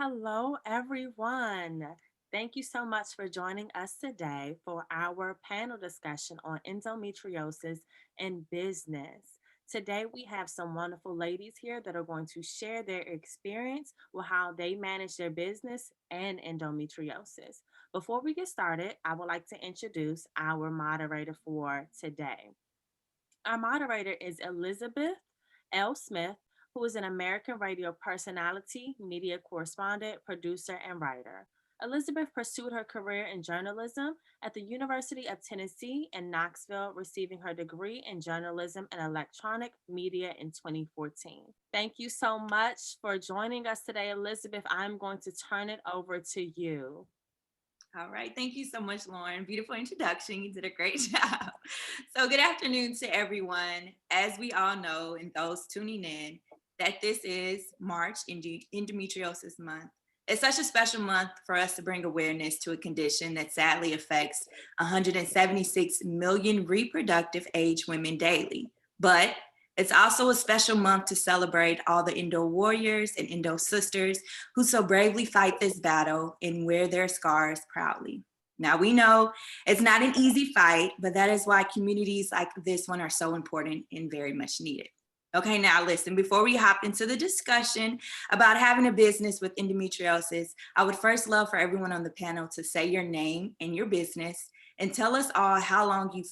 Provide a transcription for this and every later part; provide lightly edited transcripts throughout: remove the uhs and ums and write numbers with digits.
Hello, everyone. Thank you so much for joining us today for our panel discussion on endometriosis and business. Today, we have some wonderful ladies here that are going to share their experience with how they manage their business and endometriosis. Before we get started, I would like to introduce our moderator for today. Our moderator is Elizabeth L. Smith, who is an American radio personality, media correspondent, producer, and writer. Elizabeth pursued her career in journalism at the University of Tennessee in Knoxville, receiving her degree in journalism and electronic media in 2014. Thank you so much for joining us today, Elizabeth. I'm going to turn it over to you. All right. Thank you so much, Lauren. Beautiful introduction. You did a great job. So, good afternoon to everyone. As we all know, and those tuning in, that this is March Endometriosis Month. It's such a special month for us to bring awareness to a condition that sadly affects 176 million reproductive age women daily. But it's also a special month to celebrate all the Endo warriors and Endo sisters who so bravely fight this battle and wear their scars proudly. Now, we know it's not an easy fight, but that is why communities like this one are so important and very much needed. Okay, now listen, before we hop into the discussion about having a business with endometriosis, I would first love for everyone on the panel to say your name and your business and tell us all how long you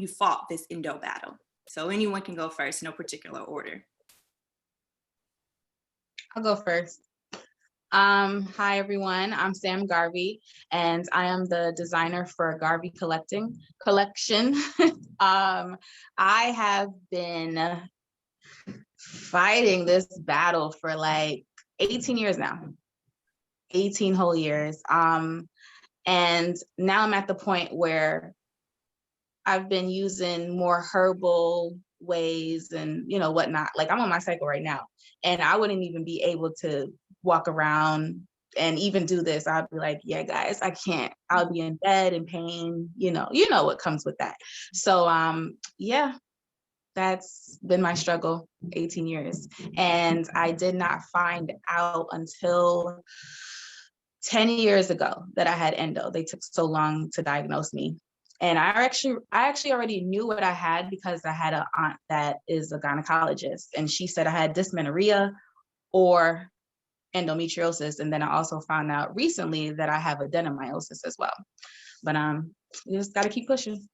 fought this endo battle. So anyone can go first, no particular order. I'll go first. Hi everyone, I'm Sam Garvey, and I am the designer for Garvey Collection. I have been fighting this battle for like 18 years now, 18 whole years. And now I'm at the point where I've been using more herbal ways and whatnot. Like I'm on my cycle right now, and I wouldn't even be able to walk around and even do this. I'd be like, yeah, guys, I can't. I'll be in bed in pain. You know what comes with that. So yeah, that's been my struggle 18 years. And I did not find out until 10 years ago that I had endo. They took so long to diagnose me. And I actually already knew what I had because I had an aunt that is a gynecologist, and she said I had dysmenorrhea or endometriosis. And then I also found out recently that I have adenomyosis as well. But you just got to keep pushing.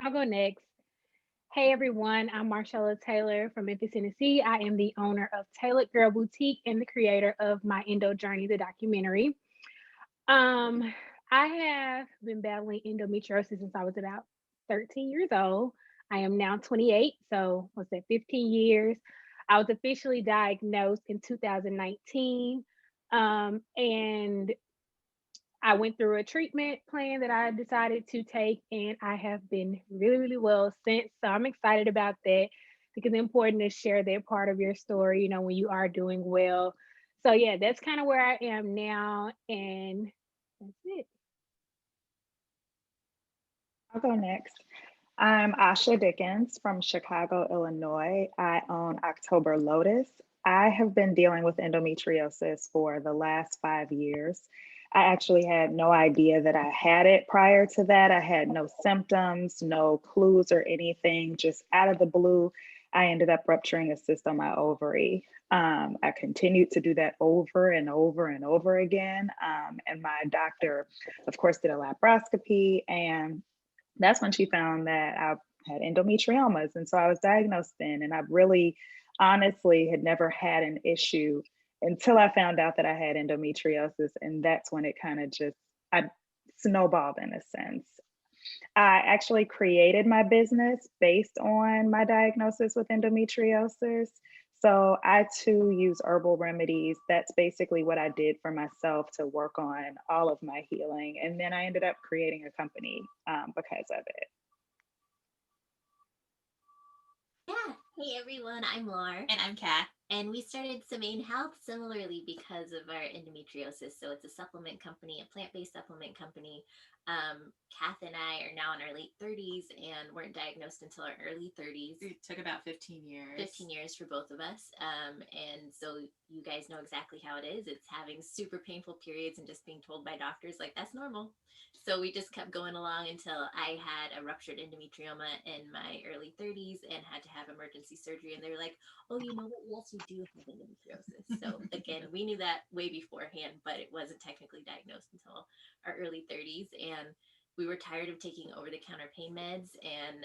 I'll go next. Hey everyone, I'm Marshella Taylor from Memphis, Tennessee. I am the owner of Tailored Girl Boutique and the creator of My Endo Journey, the documentary. I have been battling endometriosis since I was about 13 years old. I am now 28, so what's that, 15 years. I was officially diagnosed in 2019, and I went through a treatment plan that I decided to take, and I have been really, really well since. So I'm excited about that because it's important to share that part of your story, when you are doing well. So yeah, that's kind of where I am now, and that's it. I'll go next. I'm Asha Dickens from Chicago, Illinois. I own October Lotus. I have been dealing with endometriosis for the last 5 years. I actually had no idea that I had it prior to that. I had no symptoms, no clues or anything, just out of the blue. I ended up rupturing a cyst on my ovary. I continued to do that over and over and over again. And my doctor, of course, did a laparoscopy, and that's when she found that I had endometriomas. And so I was diagnosed then, and I really honestly had never had an issue until I found out that I had endometriosis. And that's when it kind of I snowballed in a sense. I actually created my business based on my diagnosis with endometriosis. So I too use herbal remedies. That's basically what I did for myself to work on all of my healing. And then I ended up creating a company because of it. Yeah. Hey everyone, I'm Laura. And I'm Kat. And we started Semaine Health similarly because of our endometriosis. So it's a supplement company, a plant-based supplement company. Kath and I are now in our late 30s and weren't diagnosed until our early 30s. It took about 15 years. 15 years for both of us. And so you guys know exactly how it is. It's having super painful periods and just being told by doctors, like, that's normal. So we just kept going along until I had a ruptured endometrioma in my early 30s and had to have emergency surgery. And they were like, oh, you know what? Yes, we do have endometriosis. So again, we knew that way beforehand, but it wasn't technically diagnosed until our early 30s. And we were tired of taking over-the-counter pain meds and,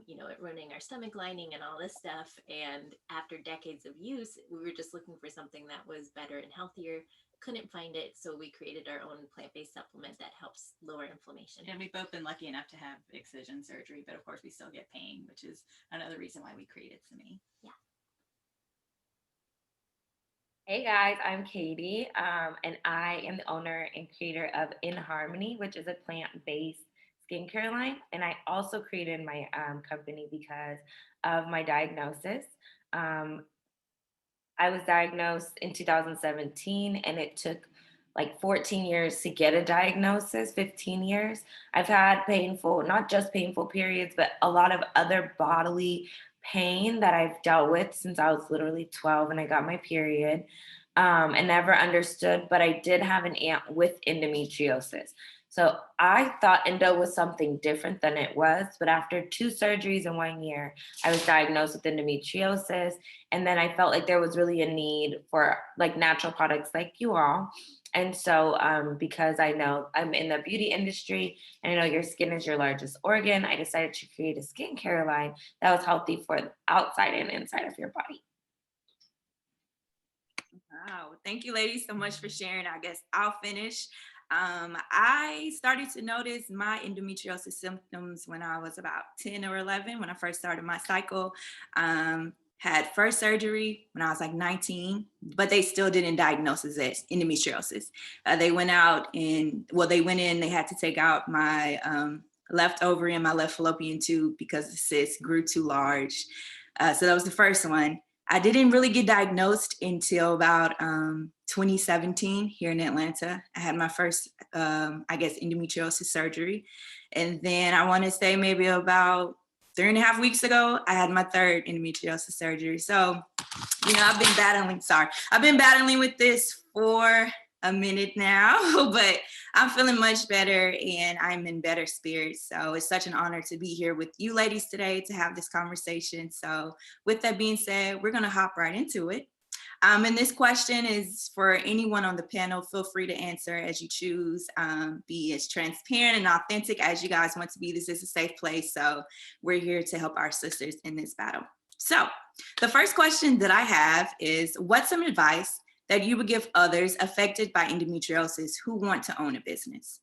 it ruining our stomach lining and all this stuff. And after decades of use, we were just looking for something that was better and healthier. Couldn't find it, so we created our own plant-based supplement that helps lower inflammation. And we've both been lucky enough to have excision surgery, but of course we still get pain, which is another reason why we created Simi. Yeah. Hey guys, I'm Kaytie, and I am the owner and creator of In Harmony, which is a plant-based skincare line. And I also created my company because of my diagnosis. I was diagnosed in 2017, and it took like 14 years to get a diagnosis, 15 years. I've had painful, not just painful periods, but a lot of other bodily pain that I've dealt with since I was literally 12 and I got my period, and never understood, but I did have an aunt with endometriosis. So I thought endo was something different than it was, but after 2 surgeries in 1 year, I was diagnosed with endometriosis. And then I felt like there was really a need for like natural products like you all. And so because I know I'm in the beauty industry and I know your skin is your largest organ, I decided to create a skincare line that was healthy for the outside and inside of your body. Wow. Thank you, ladies, so much for sharing. I guess I'll finish. I started to notice my endometriosis symptoms when I was about 10 or 11, when I first started my cycle. Had first surgery when I was like 19, but they still didn't diagnose it as endometriosis. They went in, they had to take out my left ovary and my left fallopian tube because the cyst grew too large. So that was the first one. I didn't really get diagnosed until about 2017 here in Atlanta. I had my first, endometriosis surgery. And then I want to say maybe about 3.5 weeks ago, I had my third endometriosis surgery. So, I've been battling with this for a minute now, but I'm feeling much better and I'm in better spirits. So it's such an honor to be here with you ladies today to have this conversation. So with that being said, we're going to hop right into it. And this question is for anyone on the panel. Feel free to answer as you choose. Be as transparent and authentic as you guys want to be. This is a safe place. So we're here to help our sisters in this battle. So the first question that I have is, what's some advice that you would give others affected by endometriosis who want to own a business?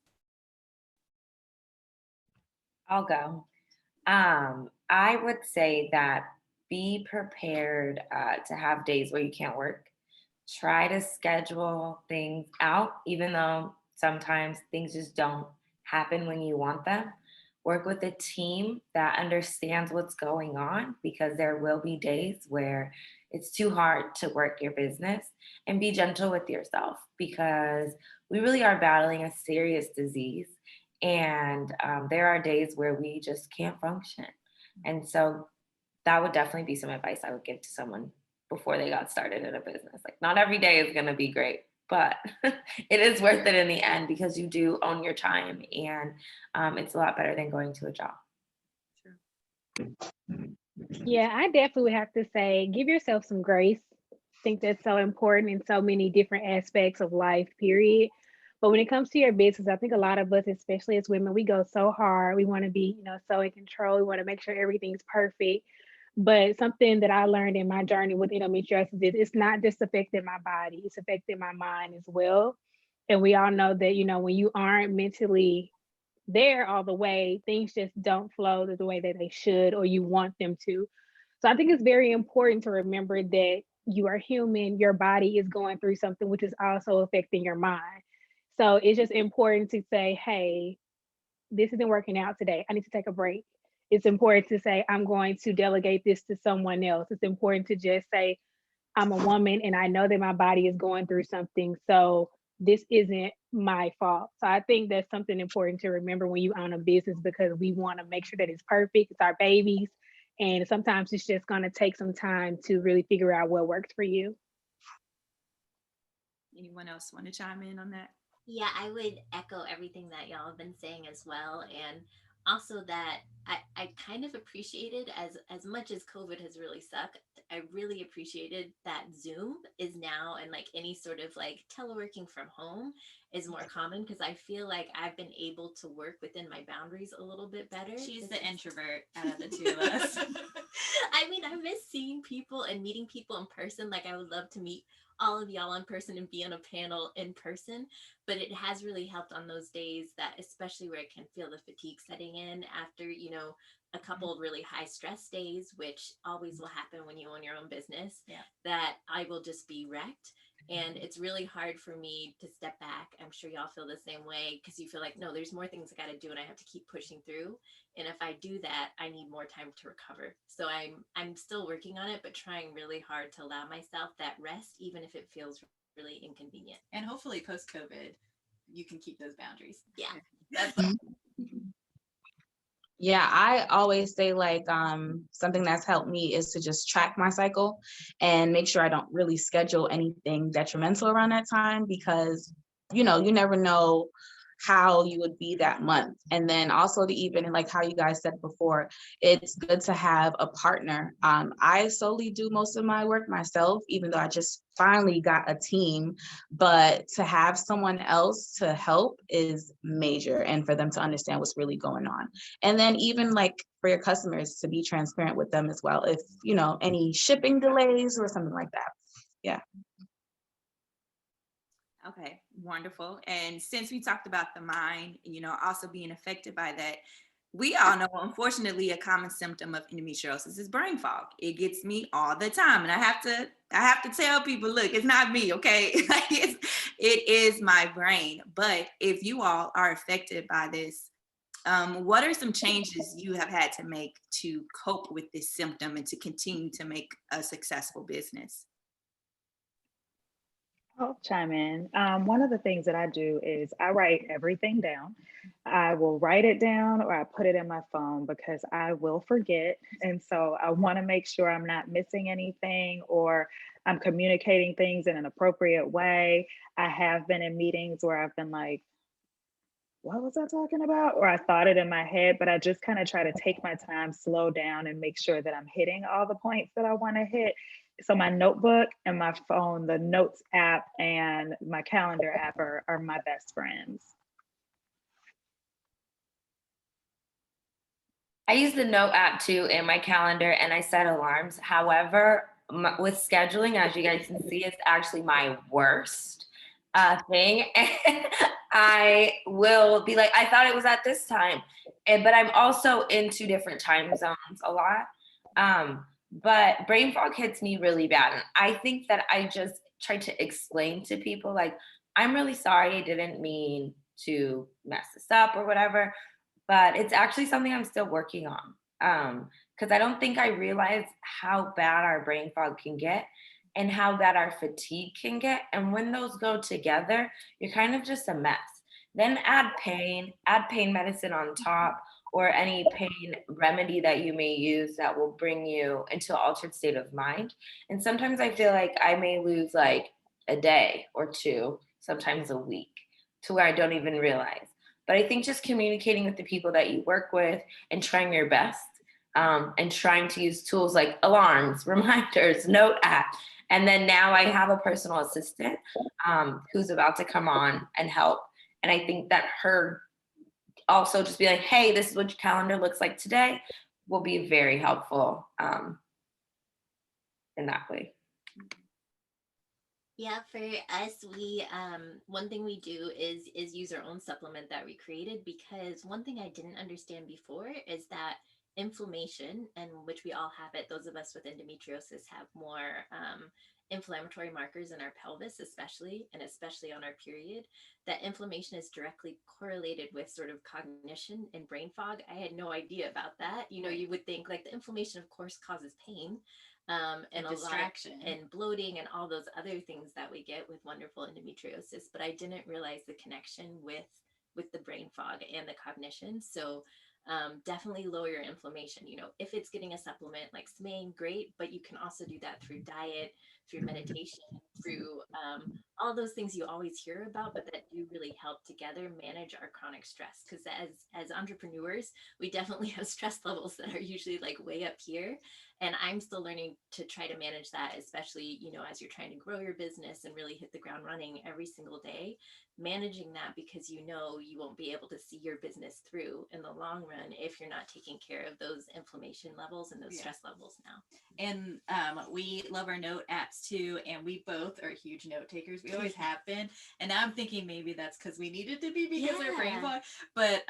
I'll go. I would say that be prepared to have days where you can't work. Try to schedule things out, even though sometimes things just don't happen when you want them. Work with a team that understands what's going on, because there will be days where it's too hard to work your business. And be gentle with yourself, because we really are battling a serious disease. And there are days where we just can't function. And so that would definitely be some advice I would give to someone before they got started in a business. Like, not every day is going to be great, but it is worth it in the end, because you do own your time, and it's a lot better than going to a job. Yeah, I definitely would have to say, give yourself some grace. I think that's so important in so many different aspects of life, period. But when it comes to your business, I think a lot of us, especially as women, we go so hard. We want to be, so in control. We want to make sure everything's perfect. But something that I learned in my journey with endometriosis is it's not just affecting my body, it's affecting my mind as well. And we all know that, when you aren't mentally there all the way, things just don't flow the way that they should or you want them to. So I think it's very important to remember that you are human, your body is going through something which is also affecting your mind. So it's just important to say, hey, this isn't working out today. I need to take a break. It's important to say, I'm going to delegate this to someone else. It's important to just say, I'm a woman and I know that my body is going through something. So this isn't my fault. So I think that's something important to remember when you own a business, because we want to make sure that it's perfect. It's our babies. And sometimes it's just going to take some time to really figure out what works for you. Anyone else want to chime in on that? Yeah, I would echo everything that y'all have been saying as well. And also that I kind of appreciated, as much as COVID has really sucked, I really appreciated that Zoom is now, and like any sort of like teleworking from home is more common, because I feel like I've been able to work within my boundaries a little bit better. She's the introvert out of the two of us. I mean, I miss seeing people and meeting people in person. Like, I would love to meet all of y'all in person and be on a panel in person, but it has really helped on those days that, especially where I can feel the fatigue setting in after, a couple of really high stress days, which always will happen when you own your own business, that I will just be wrecked. And it's really hard for me to step back. I'm sure y'all feel the same way, because you feel like, no, there's more things I got to do and I have to keep pushing through. And if I do that, I need more time to recover. So I'm still working on it, but trying really hard to allow myself that rest, even if it feels really inconvenient. And hopefully post-COVID, you can keep those boundaries. Yeah. That's Yeah, I always say like something that's helped me is to just track my cycle and make sure I don't really schedule anything detrimental around that time, because you never know how you would be that month. And then also to even like how you guys said before, it's good to have a partner. I solely do most of my work myself, even though I just finally got a team, but to have someone else to help is major, and for them to understand what's really going on. And then even like for your customers, to be transparent with them as well, if any shipping delays or something like that. Yeah. Okay, wonderful. And since we talked about the mind, also being affected by that, we all know, unfortunately, a common symptom of endometriosis is brain fog. It gets me all the time, and I have to tell people, look, it's not me, okay? Like it is my brain. But if you all are affected by this, what are some changes you have had to make to cope with this symptom and to continue to make a successful business? I'll chime in. One of the things that I do is I write everything down. I will write it down or I put it in my phone, because I will forget. And so I want to make sure I'm not missing anything, or I'm communicating things in an appropriate way. I have been in meetings where I've been like, what was I talking about? Or I thought it in my head, but I just kind of try to take my time, slow down, and make sure that I'm hitting all the points that I want to hit. So my notebook and my phone, the notes app and my calendar app are my best friends. I use the note app too in my calendar, and I set alarms. However, with scheduling, as you guys can see, it's actually my worst thing. And I will be like, I thought it was at this time. But I'm also in 2 different time zones a lot. But brain fog hits me really bad. And I think that I just try to explain to people, like, I'm really sorry, I didn't mean to mess this up or whatever. But it's actually something I'm still working on. Because I don't think I realized how bad our brain fog can get and how bad our fatigue can get. And when those go together, you're kind of just a mess. Then add pain medicine on top, or any pain remedy that you may use that will bring you into an altered state of mind. And sometimes I feel like I may lose like a day or 2, sometimes a week, to where I don't even realize. But I think just communicating with the people that you work with and trying your best, and trying to use tools like alarms, reminders, note app. And then now I have a personal assistant who's about to come on and help. And I think that her also just be like, hey, this is what your calendar looks like today, will be very helpful in that way. Yeah, for us, we one thing we do is use our own supplement that we created, because one thing I didn't understand before is that inflammation, and which we all have it, those of us with endometriosis have more inflammatory markers in our pelvis, especially on our period, that inflammation is directly correlated with sort of cognition and brain fog. I had no idea about that. You would think like the inflammation, of course, causes pain. and a distraction lot of, and bloating and all those other things that we get with wonderful endometriosis. But I didn't realize the connection with the brain fog and the cognition. So definitely lower your inflammation. You know, if it's getting a supplement like smain, great, but you can also do that through diet, through meditation, through all those things you always hear about, but that do really help together manage our chronic stress. Because as entrepreneurs, we definitely have stress levels that are usually like way up here, and I'm still learning to try to manage that, especially, you know, as you're trying to grow your business and really hit the ground running every single day, managing that, because you know you won't be able to see your business through in the long run if you're not taking care of those inflammation levels and those stress levels now. And we love our note apps too, and we both are huge note takers. We always have been, and now I'm thinking maybe that's because we needed to be, because we're brain fog. But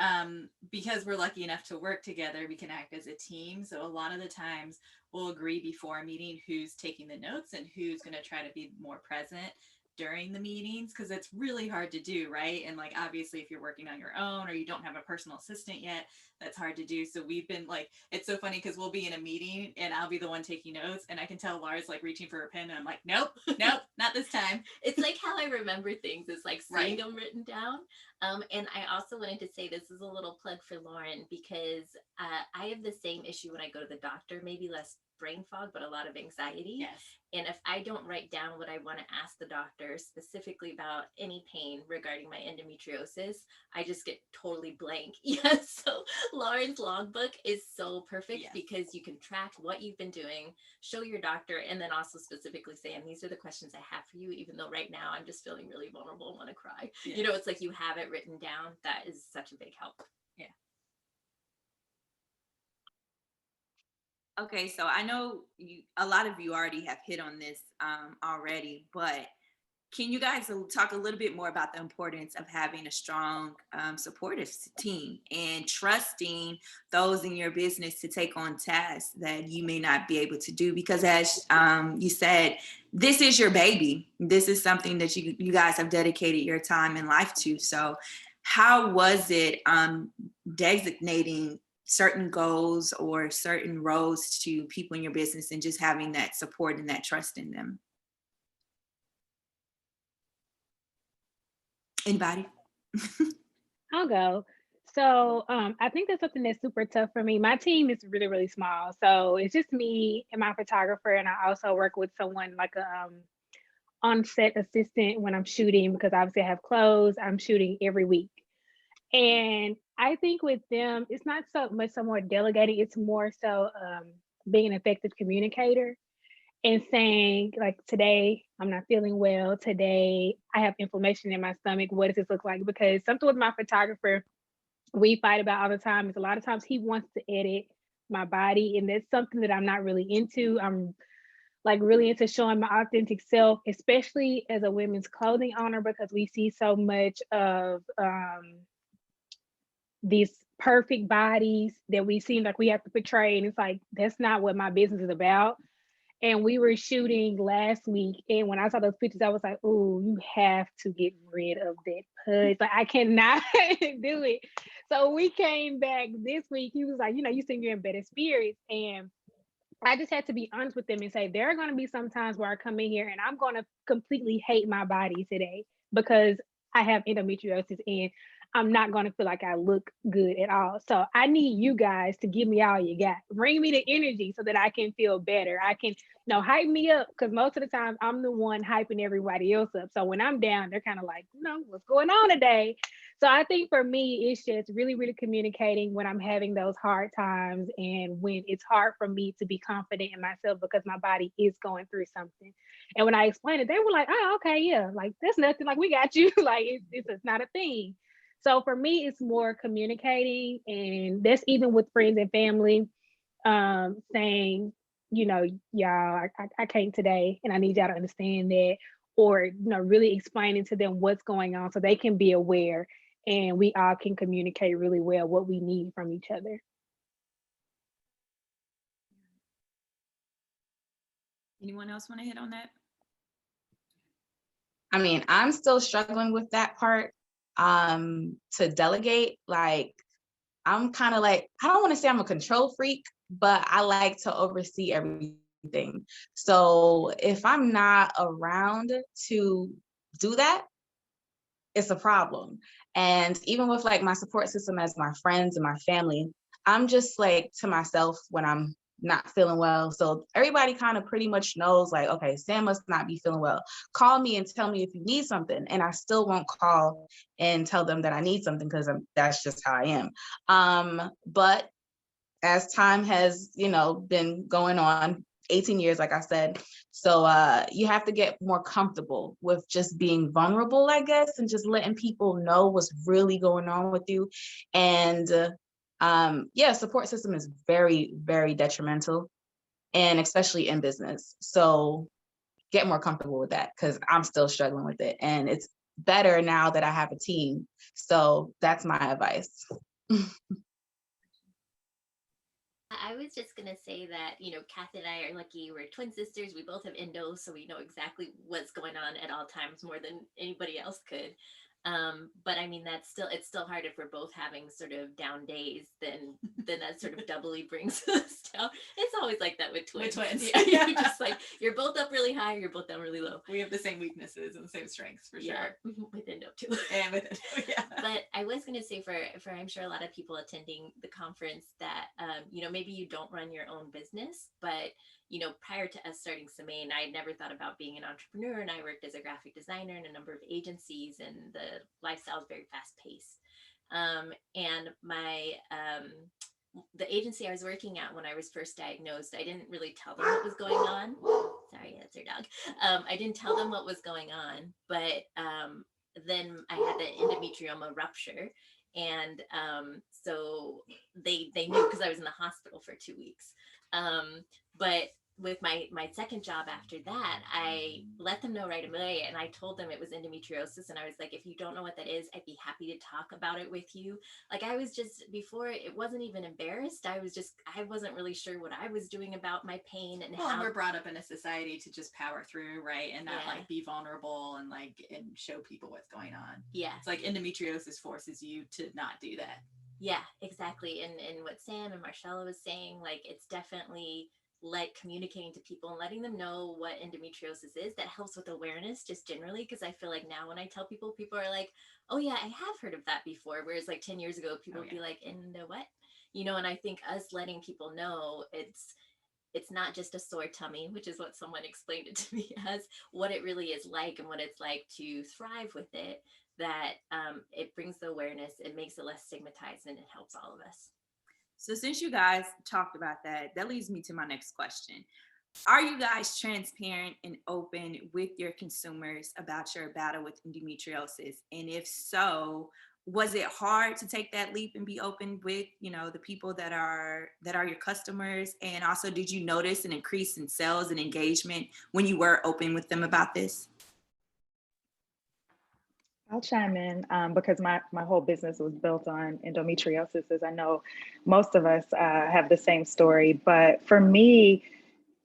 because we're lucky enough to work together, we can act as a team. So a lot of the times we'll agree before a meeting who's taking the notes and who's going to try to be more present during the meetings, because it's really hard to do, right? And like, obviously if you're working on your own or you don't have a personal assistant yet, that's hard to do. So we've been like, it's so funny because we'll be in a meeting and I'll be the one taking notes, and I can tell Laura's like reaching for a pen and I'm like, nope, not this time. It's like how I remember things. It's like seeing them written down. And I also wanted to say, this is a little plug for Lauren, because I have the same issue when I go to the doctor, maybe less brain fog, but a lot of anxiety. Yes. And if I don't write down what I want to ask the doctor specifically about any pain regarding my endometriosis, I just get totally blank. Yes. So Lauren's logbook is so perfect, because you can track what you've been doing, show your doctor, and then also specifically say, and these are the questions I have for you, even though right now I'm just feeling really vulnerable and want to cry. You know, it's like you have it written down. That is such a big help. Yeah. Okay, so I know a lot of you already have hit on this already, but can you guys talk a little bit more about the importance of having a strong, supportive team and trusting those in your business to take on tasks that you may not be able to do? Because as you said, this is your baby. This is something that you guys have dedicated your time and life to. So how was it designating certain goals or certain roles to people in your business and just having that support and that trust in them? Anybody? I'll go. So I think that's something that's super tough for me. My team is really, really small. So it's just me and my photographer. And I also work with someone like a on-set assistant when I'm shooting, because obviously I have clothes. I'm shooting every week. And I think with them, it's not so much so more delegating, it's more so being an effective communicator and saying, like, today I'm not feeling well. Today I have inflammation in my stomach. What does this look like? Because something with my photographer we fight about all the time is a lot of times he wants to edit my body, and that's something that I'm not really into. I'm like really into showing my authentic self, especially as a women's clothing owner, because we see so much of these perfect bodies that we seem like we have to portray. And it's like, that's not what my business is about. And we were shooting last week. And when I saw those pictures, I was like, oh, you have to get rid of that pudge. Like, I cannot do it. So we came back this week. He was like, you know, you seem you're in better spirits. And I just had to be honest with them and say, there are going to be some times where I come in here and I'm going to completely hate my body today because I have endometriosis and I'm not going to feel like I look good at all. So I need you guys to give me all you got. Bring me the energy so that I can feel better. I can, hype me up, because most of the time I'm the one hyping everybody else up. So when I'm down, they're kind of like, what's going on today? So I think for me, it's just really, really communicating when I'm having those hard times and when it's hard for me to be confident in myself because my body is going through something. And when I explained it, they were like, oh, okay, yeah, like that's nothing. Like we got you. Like it's not a thing. So for me, it's more communicating, and that's even with friends and family, saying, y'all, I can't today, and I need y'all to understand that, or really explaining to them what's going on so they can be aware, and we all can communicate really well what we need from each other. Anyone else want to hit on that? I mean, I'm still struggling with that part. To delegate, like, I'm kind of like, I don't want to say I'm a control freak, but I like to oversee everything. everything. So if I'm not around to do that, it's a problem. And even with like my support system as my friends and my family, I'm just like to myself when I'm not feeling well. So everybody kind of pretty much knows like, okay, Sam must not be feeling well. Call me and tell me if you need something. And I still won't call and tell them that I need something because that's just how I am. But as time has, been going on, 18 years, like I said. So you have to get more comfortable with just being vulnerable, I guess, and just letting people know what's really going on with you. And support system is very, very detrimental, and especially in business. So get more comfortable with that because I'm still struggling with it. And it's better now that I have a team. So that's my advice. I was just gonna say that, Kath and I are lucky. We're twin sisters. We both have endo, so we know exactly what's going on at all times more than anybody else could. But I mean, it's still hard if we're both having sort of down days, then that sort of doubly brings us down. It's always like that with twins. Yeah, you're just like, you're both up really high, you're both down really low. We have the same weaknesses and the same strengths for sure. With endo too. And with endo, yeah. But I was going to say for I'm sure a lot of people attending the conference that, maybe you don't run your own business, but prior to us starting Semaine, I had never thought about being an entrepreneur, and I worked as a graphic designer in a number of agencies, and the lifestyle is very fast paced. And my the agency I was working at when I was first diagnosed, I didn't really tell them what was going on. Sorry, that's your dog. I didn't tell them what was going on, but then I had the endometrioma rupture, and so they knew because I was in the hospital for 2 weeks. But with my second job after that, I let them know right away, and I told them it was endometriosis, and I was like, if you don't know what that is, I'd be happy to talk about it with you. Like, I was just, before, it wasn't even embarrassed. I wasn't really sure what I was doing about my pain and how. And we're brought up in a society to just power through, right? And not like be vulnerable and show people what's going on. Yeah. It's like endometriosis forces you to not do that. Yeah, exactly. And what Sam and Marshella was saying, like, it's definitely communicating to people and letting them know what endometriosis is. That helps with awareness just generally, because I feel like now when I tell people are like, oh yeah, I have heard of that before, whereas like 10 years ago people would be like, endo what? And I think us letting people know it's not just a sore tummy, which is what someone explained it to me as, what it really is like and what it's like to thrive with it, that it brings the awareness, it makes it less stigmatized, and it helps all of us. So since you guys talked about that leads me to my next question. Are you guys transparent and open with your consumers about your battle with endometriosis? And if so, was it hard to take that leap and be open with, the people that are your customers? And also, did you notice an increase in sales and engagement when you were open with them about this? I'll chime in because my whole business was built on endometriosis, as I know most of us have the same story. But for me,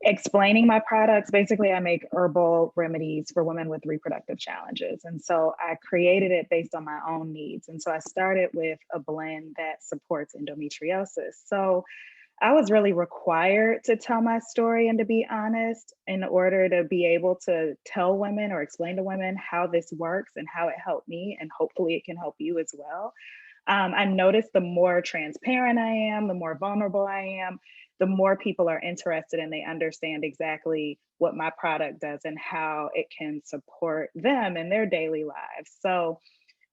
explaining my products, basically I make herbal remedies for women with reproductive challenges. And so I created it based on my own needs. And so I started with a blend that supports endometriosis. So I was really required to tell my story and to be honest in order to be able to tell women or explain to women how this works and how it helped me, and hopefully it can help you as well. I noticed the more transparent I am, the more vulnerable I am, the more people are interested and they understand exactly what my product does and how it can support them in their daily lives. So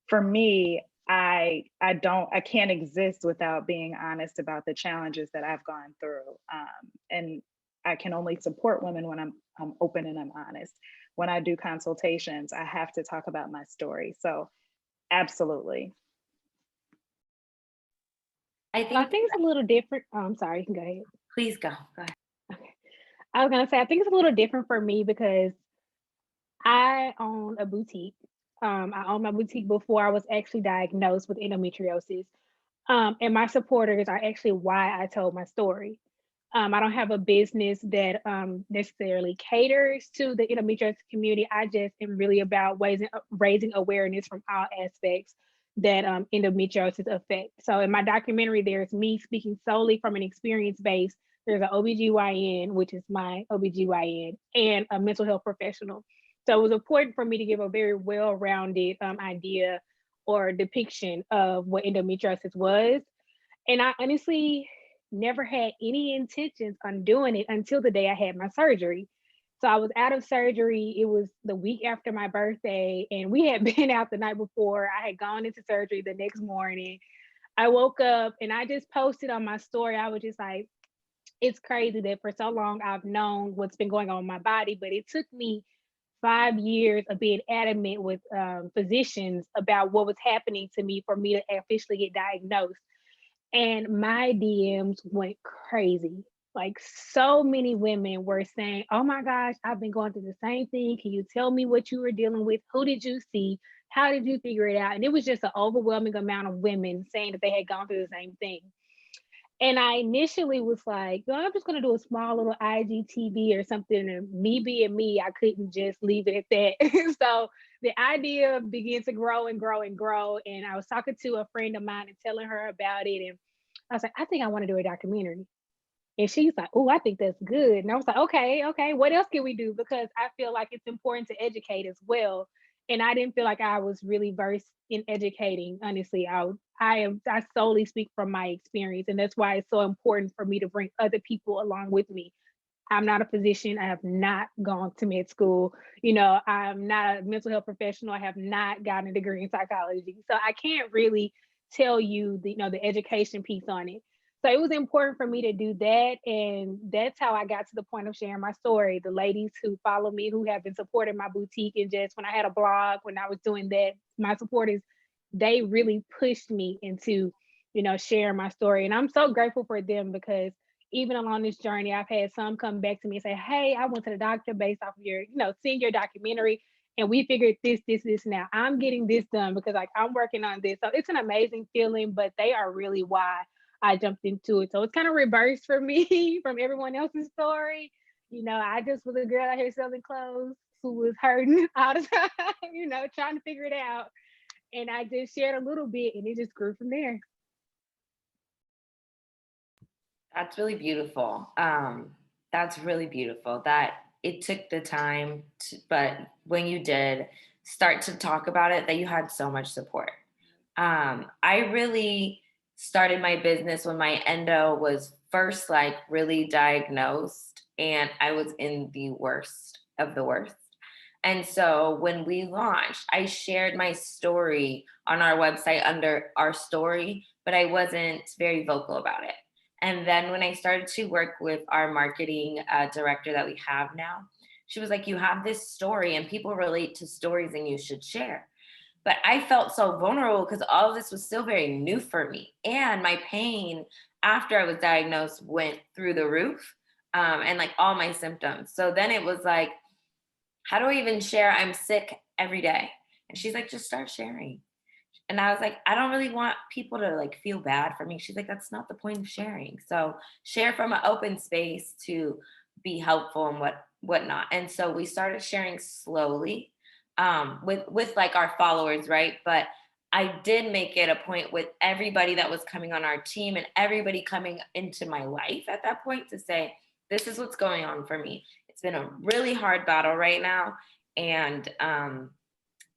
for me, I can't exist without being honest about the challenges that I've gone through. And I can only support women when I'm open and I'm honest. When I do consultations, I have to talk about my story. So absolutely. I think it's a little different. Oh, I'm sorry, you can go ahead. Please go ahead. Okay. I was gonna say, I think it's a little different for me because I own a boutique. I owned my boutique before I was actually diagnosed with endometriosis. And my supporters are actually why I told my story. I don't have a business that necessarily caters to the endometriosis community. I just am really about raising awareness from all aspects that endometriosis affects. So in my documentary, there's me speaking solely from an experience base. there's an OBGYN, which is my OBGYN, and a mental health professional. So it was important for me to give a very well-rounded idea or depiction of what endometriosis was. And I honestly never had any intentions on doing it until the day I had my surgery. So I was out of surgery. It was the week after my birthday, and we had been out the night before. I had gone into surgery the next morning. I woke up and I just posted on my story. I was just like, it's crazy that for so long I've known what's been going on in my body, but it took me 5 years of being adamant with physicians about what was happening to me for me to officially get diagnosed. And my DMs went crazy. Like so many women were saying, "Oh my gosh, I've been going through the same thing. Can you tell me what you were dealing with? Who did you see? How did you figure it out?" And it was just an overwhelming amount of women saying that they had gone through the same thing. And I initially was like, "No, I'm just gonna do a small little IGTV or something." And me being me, I couldn't just leave it at that. So the idea began to grow and grow and grow. And I was talking to a friend of mine and telling her about it. And I was like, "I think I want to do a documentary." And she's like, "Oh, I think that's good." And I was like, "Okay, okay. What else can we do?" Because I feel like it's important to educate as well. And I didn't feel like I was really versed in educating. Honestly, I solely speak from my experience, and that's why it's so important for me to bring other people along with me. I'm not a physician. I have not gone to med school. I'm not a mental health professional. I have not gotten a degree in psychology. So I can't really tell you the education piece on it. So it was important for me to do that. And that's how I got to the point of sharing my story. The ladies who follow me, who have been supporting my boutique, and just when I had a blog, when I was doing that, my supporters, they really pushed me into, sharing my story. And I'm so grateful for them because even along this journey, I've had some come back to me and say, "Hey, I went to the doctor based off of seeing your documentary, and we figured this. Now I'm getting this done because like I'm working on this." So it's an amazing feeling, but they are really why I jumped into it. So it's kind of reversed for me from everyone else's story. I just was a girl out here selling clothes who was hurting all the time, trying to figure it out. And I just shared a little bit and it just grew from there. That's really beautiful. That's really beautiful that it took the time, but when you did start to talk about it, that you had so much support. I really started my business when my endo was first like really diagnosed, and I was in the worst of the worst. And so when we launched, I shared my story on our website under our story, but I wasn't very vocal about it. And then when I started to work with our marketing director that we have now, she was like, "You have this story and people relate to stories and you should share." But I felt so vulnerable because all of this was still very new for me. And my pain after I was diagnosed went through the roof, and like all my symptoms. So then it was like, how do I even share? I'm sick every day. And she's like, "Just start sharing." And I was like, "I don't really want people to like feel bad for me." She's like, "That's not the point of sharing. So share from an open space to be helpful and whatnot." And so we started sharing slowly, with like our followers, right? But I did make it a point with everybody that was coming on our team and everybody coming into my life at that point to say, "This is what's going on for me. It's been a really hard battle right now. And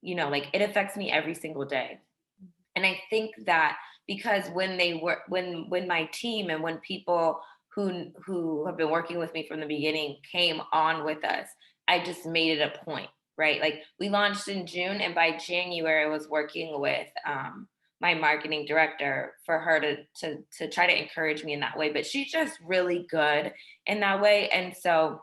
like it affects me every single day." And I think that because when my team and when people who have been working with me from the beginning came on with us, I just made it a point, right? Like we launched in June, and by January I was working with my marketing director for her to try to encourage me in that way. But she's just really good in that way. And so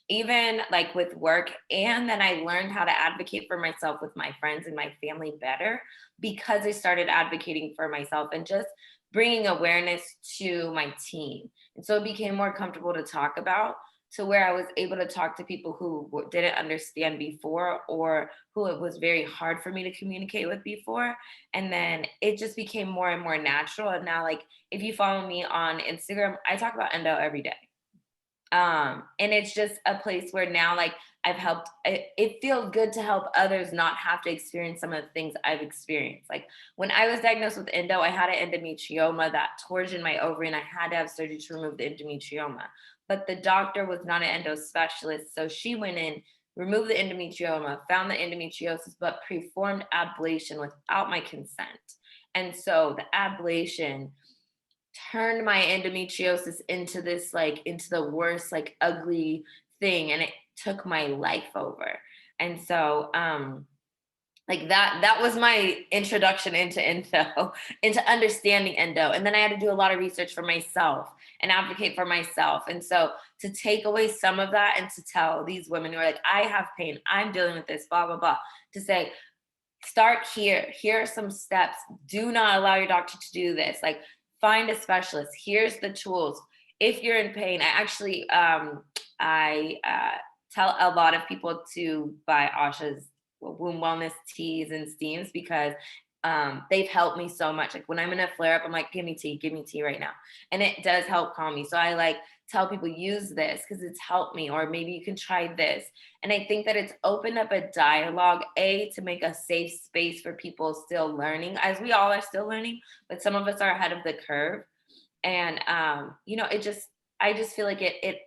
even like with work, and then I learned how to advocate for myself with my friends and my family better because I started advocating for myself and just bringing awareness to my team. And so it became more comfortable to talk about, to where I was able to talk to people who didn't understand before, or who it was very hard for me to communicate with before. And then it just became more and more natural. And now, like, if you follow me on Instagram, I talk about endo every day. And it's just a place where now, like, I've helped, it feels good to help others not have to experience some of the things I've experienced. Like when I was diagnosed with endo, I had an endometrioma that torsioned my ovary and I had to have surgery to remove the endometrioma. But the doctor was not an endo specialist. So she went in, removed the endometrioma, found the endometriosis, but performed ablation without my consent. And so the ablation turned my endometriosis into this, like, into the worst, like, ugly thing. And it took my life over. And so, like that was my introduction into endo, into understanding endo. And then I had to do a lot of research for myself and advocate for myself. And so to take away some of that and to tell these women who are like, I have pain, I'm dealing with this, blah, blah, blah, to say, start here. Here are some steps. Do not allow your doctor to do this. Like, find a specialist. Here's the tools. If you're in pain, I actually, I tell a lot of people to buy Asha's womb wellness teas and steams because they've helped me so much. Like when I'm in a flare up, I'm like, give me tea right now. And it does help calm me. So I like tell people use this because it's helped me, or maybe you can try this. And I think that it's opened up a dialogue, to make a safe space for people still learning, as we all are still learning, but some of us are ahead of the curve. And I just feel like it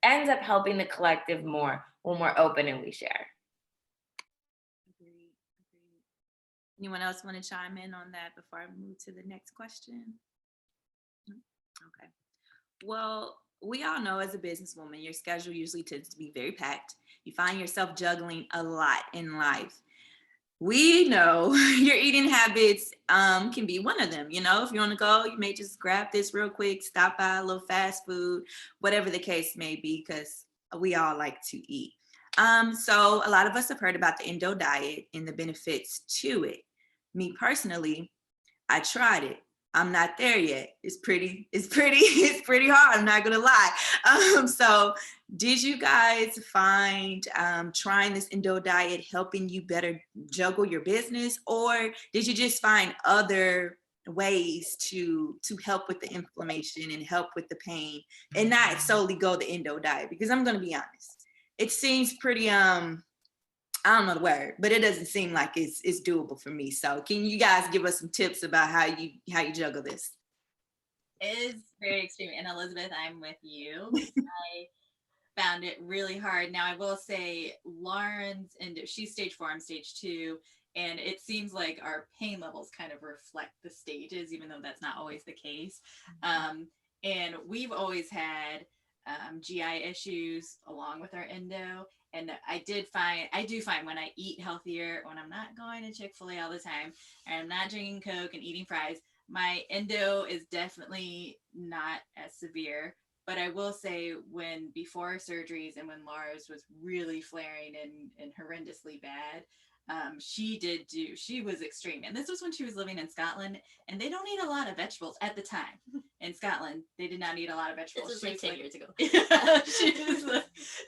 ends up helping the collective more when we're open and we share. Agreed. Anyone else want to chime in on that before I move to the next question? Okay. Well, we all know as a businesswoman, your schedule usually tends to be very packed. You find yourself juggling a lot in life. We know your eating habits can be one of them. You know, if you want to go, you may just grab this real quick, stop by a little fast food, whatever the case may be, because we all like to eat. So a lot of us have heard about the endo diet and the benefits to it. Me personally, I tried it. I'm not there yet. It's pretty hard. I'm not gonna lie. So did you guys find trying this endo diet helping you better juggle your business, or did you just find other ways to help with the inflammation and help with the pain and not solely go the endo diet? Because I'm gonna be honest, it seems pretty I don't know the word, but it doesn't seem like it's doable for me. So can you guys give us some tips about how you juggle this? It is very extreme. And Elizabeth, I'm with you. I found it really hard. Now I will say Lauren's, and she's stage 4, I'm stage 2. And it seems like our pain levels kind of reflect the stages, even though that's not always the case. And we've always had GI issues along with our endo. And I do find when I eat healthier, when I'm not going to Chick-fil-A all the time, and I'm not drinking Coke and eating fries, my endo is definitely not as severe. But I will say, when before surgeries and when Laura's was really flaring and horrendously bad, she was extreme. And this was when she was living in Scotland, and they don't eat a lot of vegetables at the time. In Scotland, they did not eat a lot of vegetables. This was like 10 years ago.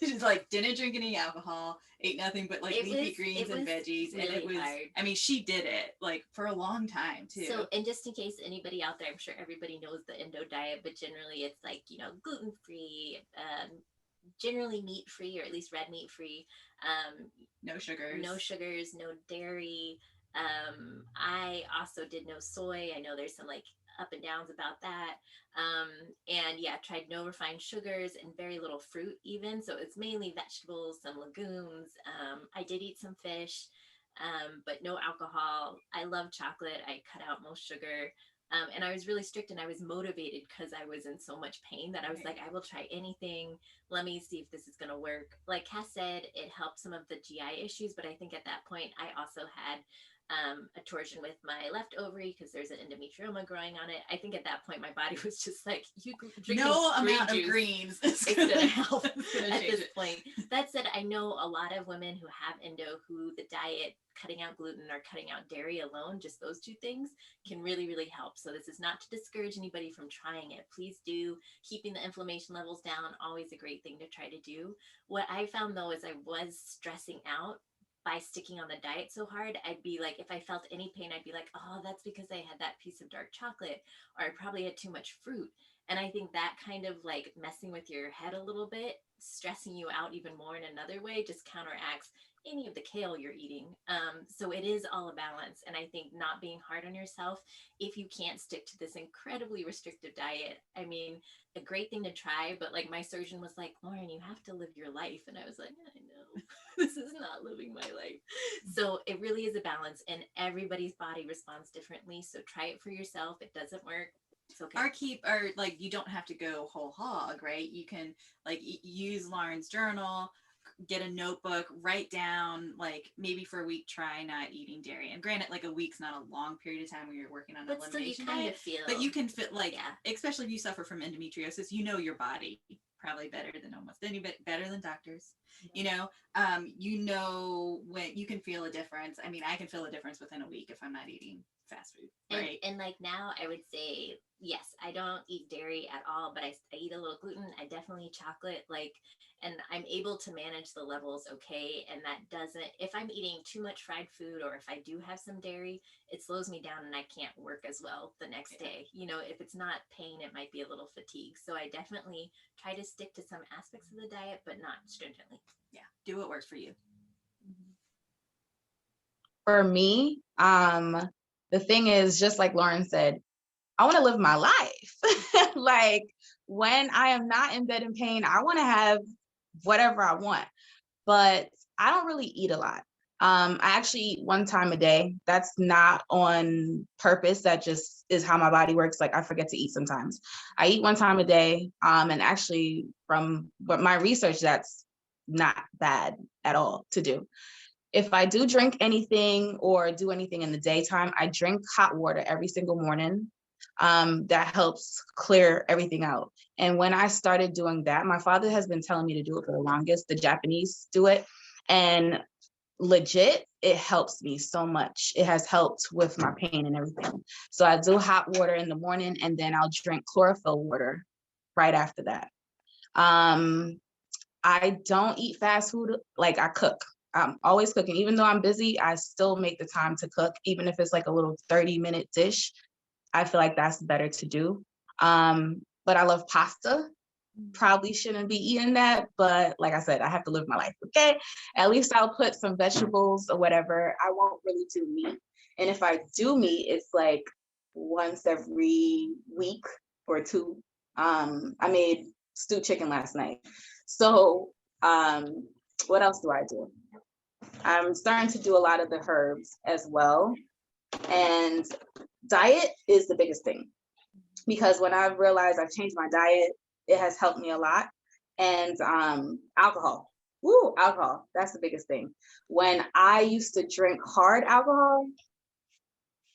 She's like, didn't drink any alcohol, ate nothing but like leafy greens and veggies. Really, and it was hard. I mean, she did it like for a long time too. So, and just in case anybody out there, I'm sure everybody knows the endo diet, but generally it's like, gluten-free, generally meat-free, or at least red meat-free. No sugars, no dairy. I also did no soy. I know there's some like up and downs about that. And yeah, tried no refined sugars and very little fruit even. So it's mainly vegetables, some legumes. I did eat some fish, but no alcohol. I love chocolate. I cut out most sugar. And I was really strict, and I was motivated because I was in so much pain that I was like, I will try anything. Let me see if this is going to work. Like Cass said, it helped some of the GI issues, but I think at that point I also had a torsion with my left ovary because there's an endometrioma growing on it. I think at that point my body was just like, you drink no amount of greens is going to help at this point. That said, I know a lot of women who have endo who the diet, cutting out gluten or cutting out dairy alone, just those two things can really, really help. So this is not to discourage anybody from trying it. Please do. Keeping the inflammation levels down, always a great thing to try to do. What I found though is I was stressing out by sticking on the diet so hard. I'd be like, if I felt any pain, I'd be like, oh, that's because I had that piece of dark chocolate, or I probably had too much fruit. And I think that kind of like messing with your head a little bit stressing you out even more in another way just counteracts any of the kale you're eating. So it is all a balance. And I think not being hard on yourself, if you can't stick to this incredibly restrictive diet, I mean, a great thing to try, but like my surgeon was like, Lauren, you have to live your life. And I was like, I know, this is not living my life. So it really is a balance, and everybody's body responds differently. So try it for yourself. It doesn't work, it's okay. Or like, you don't have to go whole hog, right? You can like use Lauren's journal, get a notebook, write down, like maybe for a week, try not eating dairy. And granted, like a week's not a long period of time when you're working on an elimination diet, but you can fit like, especially if you suffer from endometriosis, you know your body probably better than almost anybody, better than doctors. You know when you can feel a difference. I mean, I can feel a difference within a week if I'm not eating fast food, right? And like now, I would say, yes, I don't eat dairy at all, but I eat a little gluten. I definitely eat chocolate, like, and I'm able to manage the levels okay. And that doesn't, if I'm eating too much fried food, or if I do have some dairy, it slows me down and I can't work as well the next day. You know, if it's not pain, it might be a little fatigue. So I definitely try to stick to some aspects of the diet, but not stringently. Yeah, do what works for you. For me, the thing is, just like Lauren said, I want to live my life. Like, when I am not in bed in pain, I want to have whatever I want, but I don't really eat a lot. I actually eat one time a day. That's not on purpose. That just is how my body works. Like, I forget to eat sometimes. I eat one time a day. And actually, from what my research, that's not bad at all to do. If I do drink anything or do anything in the daytime, I drink hot water every single morning. That helps clear everything out. And when I started doing that, my father has been telling me to do it for the longest. The Japanese do it. And legit, it helps me so much. It has helped with my pain and everything. So I do hot water in the morning, and then I'll drink chlorophyll water right after that. I don't eat fast food. Like, I cook. I'm always cooking. Even though I'm busy, I still make the time to cook, even if it's like a little 30-minute dish. I feel like that's better to do. But I love pasta. Probably shouldn't be eating that, but like I said, I have to live my life. Okay, at least I'll put some vegetables or whatever. I won't really do meat, and if I do meat, it's like once every week or two. I made stewed chicken last night. So what else do I do? I'm starting to do a lot of the herbs as well, and diet is the biggest thing, because when I realized I've changed my diet, it has helped me a lot. And alcohol. Alcohol. That's the biggest thing. When I used to drink hard alcohol,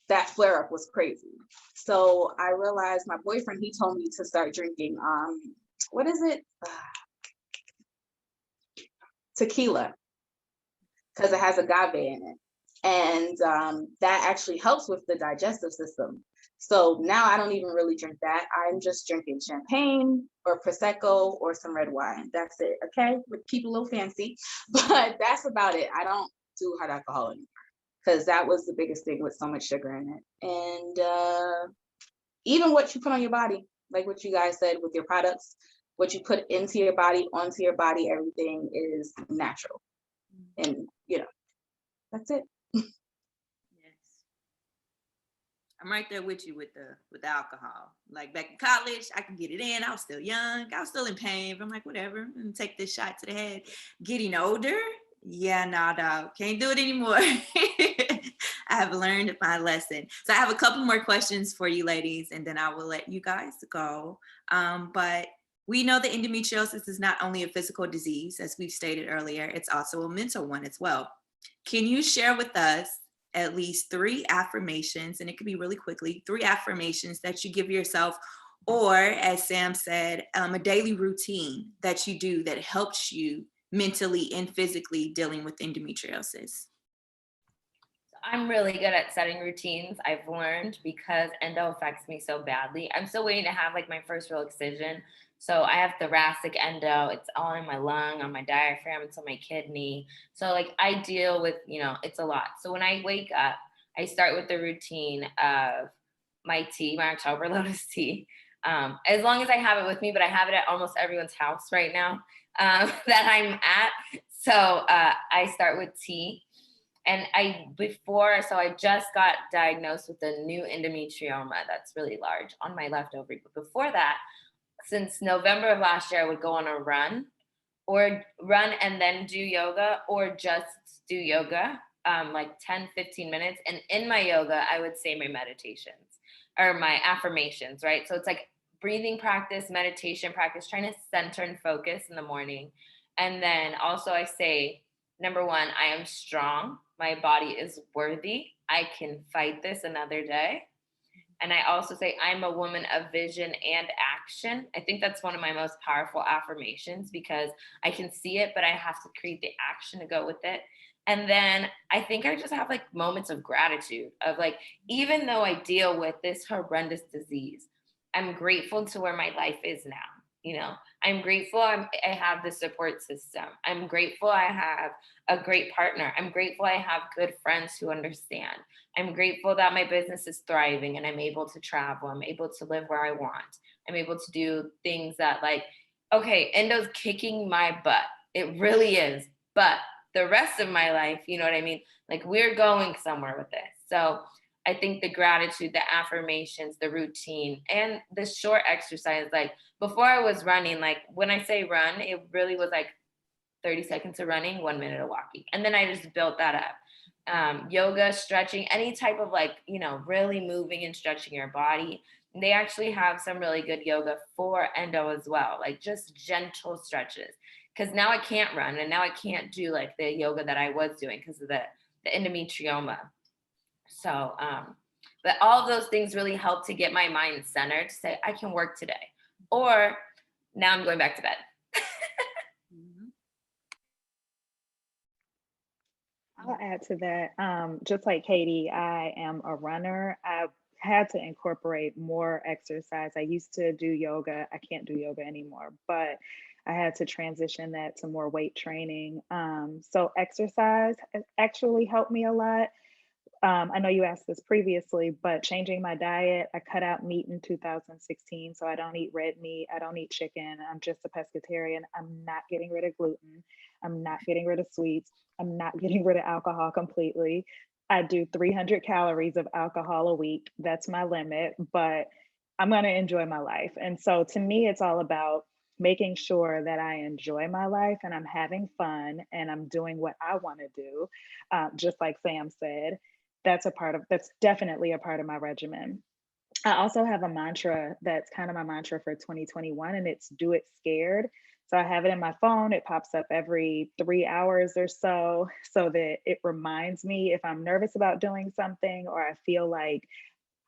that flare up was crazy. So I realized, my boyfriend, he told me to start drinking, what is it? Tequila, because it has agave in it. And that actually helps with the digestive system. So now I don't even really drink that. I'm just drinking champagne or Prosecco or some red wine. That's it, okay? Keep a little fancy, but that's about it. I don't do hard alcohol anymore, because that was the biggest thing with so much sugar in it. And even what you put on your body, like what you guys said with your products, what you put into your body, onto your body, everything is natural. And, that's it. I'm right there with you with the alcohol. Like, back in college, I could get it in. I was still young. I was still in pain. But I'm like, whatever. I'm gonna take this shot to the head. Getting older, yeah, nah, dog. Can't do it anymore. I have learned my lesson. So I have a couple more questions for you ladies, and then I will let you guys go. But we know that endometriosis is not only a physical disease, as we've stated earlier, it's also a mental one as well. Can you share with us at least 3 affirmations, and it could be really quickly, 3 affirmations that you give yourself, or as Sam said, a daily routine that you do that helps you mentally and physically dealing with endometriosis? I'm really good at setting routines, I've learned, because endo affects me so badly. I'm still waiting to have like my first real excision. So I have thoracic endo. It's all in my lung, on my diaphragm, it's on my kidney. So like I deal with, it's a lot. So when I wake up, I start with the routine of my tea, my October lotus tea. As long as I have it with me, but I have it at almost everyone's house right now. that I'm at. So I start with tea. And I just got diagnosed with a new endometrioma that's really large on my left ovary. But before that, since November of last year, I would go on a run and then do yoga, or just do yoga, like 10, 15 minutes. And in my yoga, I would say my meditations or my affirmations, right? So it's like breathing practice, meditation practice, trying to center and focus in the morning. And then also I say, number one, I am strong. My body is worthy. I can fight this another day. And I also say, I'm a woman of vision and action. I think that's one of my most powerful affirmations, because I can see it, but I have to create the action to go with it. And then I think I just have like moments of gratitude of like, even though I deal with this horrendous disease, I'm grateful to where my life is now. You know, I'm grateful I have the support system. I'm grateful I have a great partner. I'm grateful I have good friends who understand. I'm grateful that my business is thriving and I'm able to travel. I'm able to live where I want. I'm able to do things that, like, okay, Endo's kicking my butt. It really is. But the rest of my life, you know what I mean? Like, we're going somewhere with this. So I think the gratitude, the affirmations, the routine, and the short exercise, like before I was running, like when I say run, it really was like 30 seconds of running, 1 minute of walking. And then I just built that up. Yoga, stretching, any type of like, you know, really moving and stretching your body. They actually have some really good yoga for endo as well, like just gentle stretches. Because now I can't run and now I can't do like the yoga that I was doing because of the endometrioma. So, but all of those things really help to get my mind centered to say, I can work today. Or now I'm going back to bed. I'll add to that. Just like Kaytie, I am a runner. I had to incorporate more exercise. I used to do yoga. I can't do yoga anymore, but I had to transition that to more weight training. So exercise actually helped me a lot. I know you asked this previously, but changing my diet, I cut out meat in 2016. So I don't eat red meat. I don't eat chicken. I'm just a pescatarian. I'm not getting rid of gluten. I'm not getting rid of sweets. I'm not getting rid of alcohol completely. I do 300 calories of alcohol a week. That's my limit, but I'm going to enjoy my life. And so to me, it's all about making sure that I enjoy my life and I'm having fun and I'm doing what I want to do. Just like Sam said, that's definitely a part of my regimen. I also have a mantra that's kind of my mantra for 2021, and it's do it scared. So I have it in my phone. It pops up every 3 hours or so that it reminds me if I'm nervous about doing something or I feel like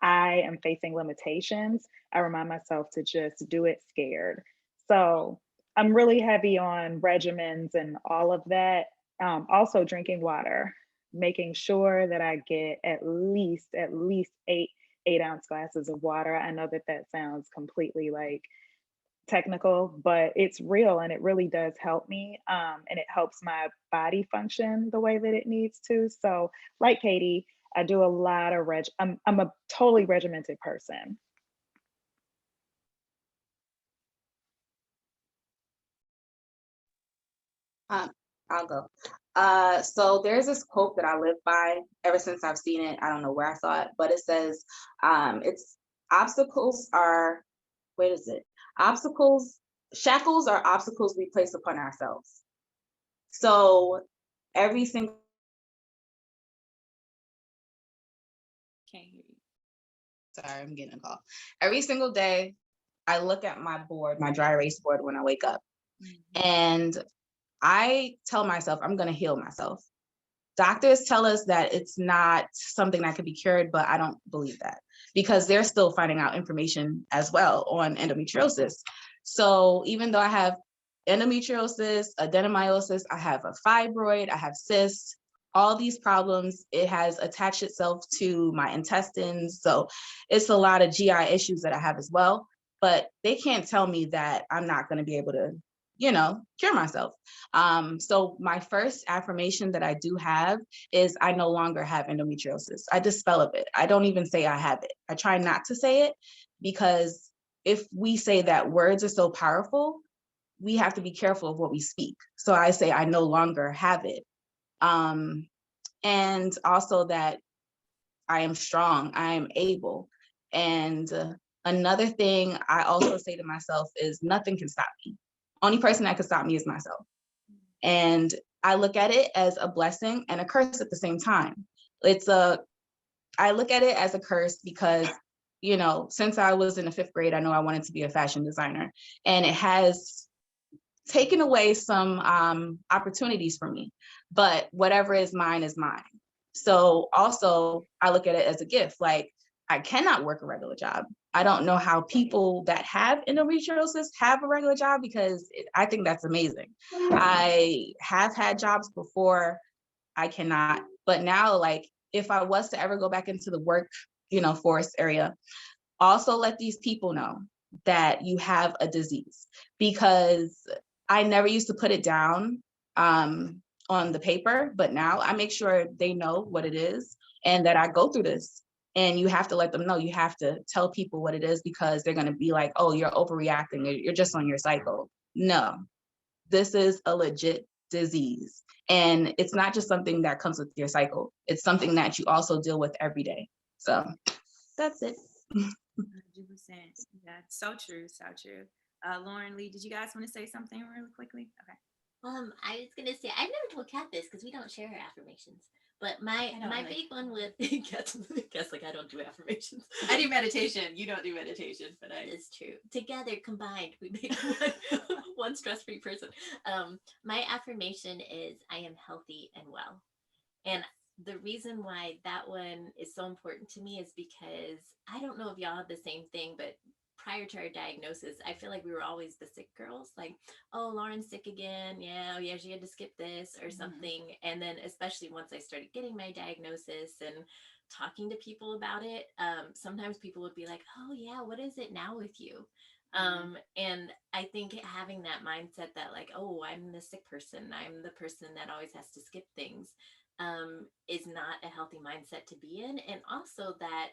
I am facing limitations, I remind myself to just do it scared. So I'm really heavy on regimens and all of that. Also drinking water, making sure that I get at least eight ounce glasses of water. I know that that sounds completely like technical, but it's real and it really does help me. And it helps my body function the way that it needs to. So like Kaytie, I do a lot of I'm a totally regimented person. I'll go. So there's this quote that I live by ever since I've seen it. I don't know where I saw it, but it says, it's obstacles are, wait, is it? Shackles are obstacles we place upon ourselves. So every single, Can't hear you. sorry, I'm getting a call. Every single day, I look at my board, my dry erase board when I wake up. And I tell myself I'm going to heal myself. Doctors tell us that it's not something that can be cured, but I don't believe that because they're still finding out information as well on endometriosis. So even though I have endometriosis, adenomyosis, I have a fibroid, I have cysts, all these problems, it has attached itself to my intestines. So it's a lot of GI issues that I have as well, but they can't tell me that I'm not going to be able to, cure myself. So my first affirmation that I do have is I no longer have endometriosis. I dispel of it. I don't even say I have it. I try not to say it because if we say that words are so powerful, we have to be careful of what we speak. So I say I no longer have it. And also that I am strong, I am able. And another thing I also say to myself is nothing can stop me. Only person that can stop me is myself. And I look at it as a blessing and a curse at the same time. I look at it as a curse because, you know, since I was in the 5th grade, I know I wanted to be a fashion designer, and it has taken away some opportunities for me, but whatever is mine is mine. So also I look at it as a gift. Like, I cannot work a regular job. I don't know how people that have endometriosis have a regular job, because I think that's amazing. I have had jobs before. I cannot, but now, like, if I was to ever go back into the work, you know, force area, also let these people know that you have a disease, because I never used to put it down on the paper, but now I make sure they know what it is and that I go through this. And you have to let them know, you have to tell people what it is, because they're going to be like, oh, you're overreacting, you're just on your cycle. No, this is a legit disease. And it's not just something that comes with your cycle. It's something that you also deal with every day. So that's it. 100%. Yeah, so true, so true. Lauren, Lee, did you guys want to say something really quickly? Okay. I was gonna say I've never told Kat this because we don't share her affirmations. But my big one with Kat's like, I don't do affirmations. I do meditation. You don't do meditation, but It's true. Together, combined, we make one stress-free person. My affirmation is I am healthy and well. And the reason why that one is so important to me is because I don't know if y'all have the same thing, but prior to our diagnosis, I feel like we were always the sick girls. Like, oh, Lauren's sick again. Yeah, oh yeah, she had to skip this or something. And then especially once I started getting my diagnosis and talking to people about it, sometimes people would be like, oh yeah, what is it now with you? And I think having that mindset that like, oh, I'm the sick person, I'm the person that always has to skip things, is not a healthy mindset to be in. And also that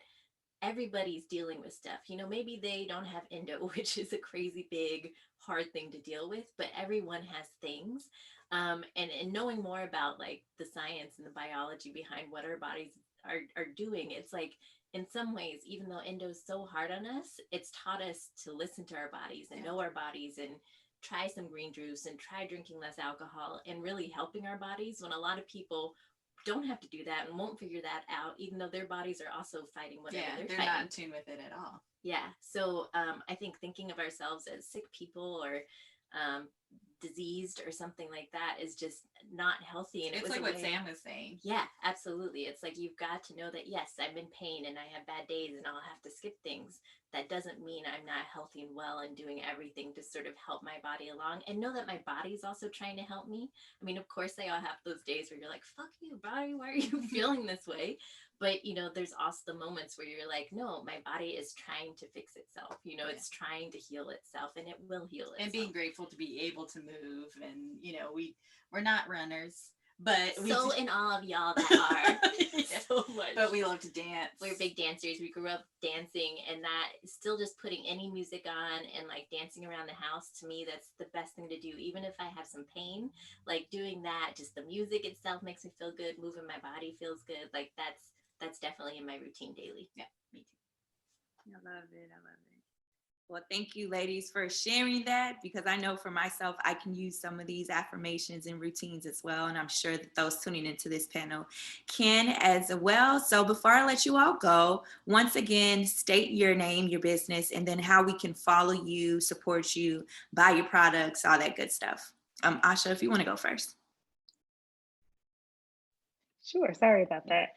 everybody's dealing with stuff. You know, maybe they don't have endo, which is a crazy big, hard thing to deal with, but everyone has things. And knowing more about like the science and the biology behind what our bodies are doing, it's like in some ways, even though endo is so hard on us, it's taught us to listen to our bodies and know our bodies and try some green juice and try drinking less alcohol and really helping our bodies, when a lot of people don't have to do that and won't figure that out, even though their bodies are also fighting whatever they're fighting. Not in tune with it at all. Yeah. So I think thinking of ourselves as sick people or diseased or something like that is just not healthy. And it's like what Sam was saying. Yeah, absolutely. It's like you've got to know that, yes, I'm in pain and I have bad days and I'll have to skip things. That doesn't mean I'm not healthy and well and doing everything to sort of help my body along, and know that my body's also trying to help me. I mean, of course, they all have those days where you're like, fuck you, body, why are you feeling this way? But, you know, there's also the moments where you're like, no, my body is trying to fix itself. You know, it's trying to heal itself, and it will heal itself. And being grateful to be able to move. And, you know, we're not runners, but in all of y'all that are. So much. But we love to dance. We're big dancers. We grew up dancing, and that still just putting any music on and like dancing around the house, to me, that's the best thing to do. Even if I have some pain, like doing that, just the music itself makes me feel good. Moving my body feels good. Like that's definitely in my routine daily. Yeah, me too. I love it. Well, thank you, ladies, for sharing that, because I know for myself, I can use some of these affirmations and routines as well. And I'm sure that those tuning into this panel can as well. So before I let you all go, once again, state your name, your business, and then how we can follow you, support you, buy your products, all that good stuff. Asha, if you want to go first. Sure, sorry about that.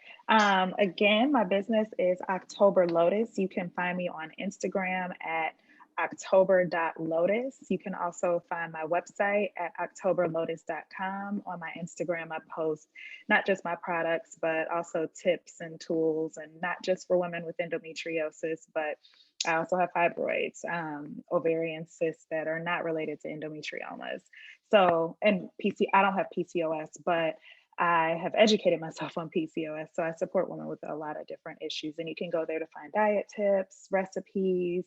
Again, my business is October Lotus. You can find me on Instagram at october.lotus. You can also find my website at octoberlotus.com. On my Instagram, I post not just my products, but also tips and tools, and not just for women with endometriosis, but I also have fibroids, ovarian cysts that are not related to endometriomas. So, and I don't have PCOS, but I have educated myself on PCOS, so I support women with a lot of different issues. And you can go there to find diet tips, recipes,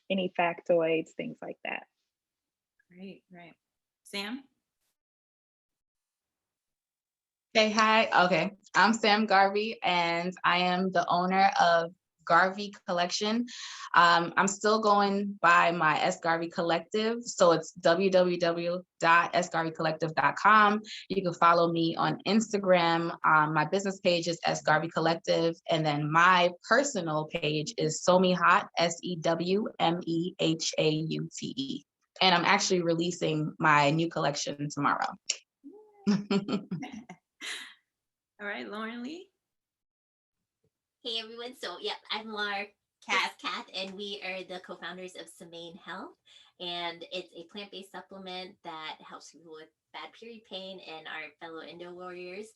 any factoids, things like that. Great, great. Sam? Hey, hi. Okay. I'm Sam Garvey, and I am the owner of Garvey Collection. I'm still going by my S. Garvey Collective. So it's www.sgarveycollective.com. You can follow me on Instagram. My business page is S. Garvey Collective. And then my personal page is Sewme Hot, SEWMEHAUTE. And I'm actually releasing my new collection tomorrow. All right, Lauren Lee. Hey everyone. So yep, I'm Lar Kath, and we are the co-founders of Semaine Health. And it's a plant-based supplement that helps people with bad period pain and our fellow endo warriors.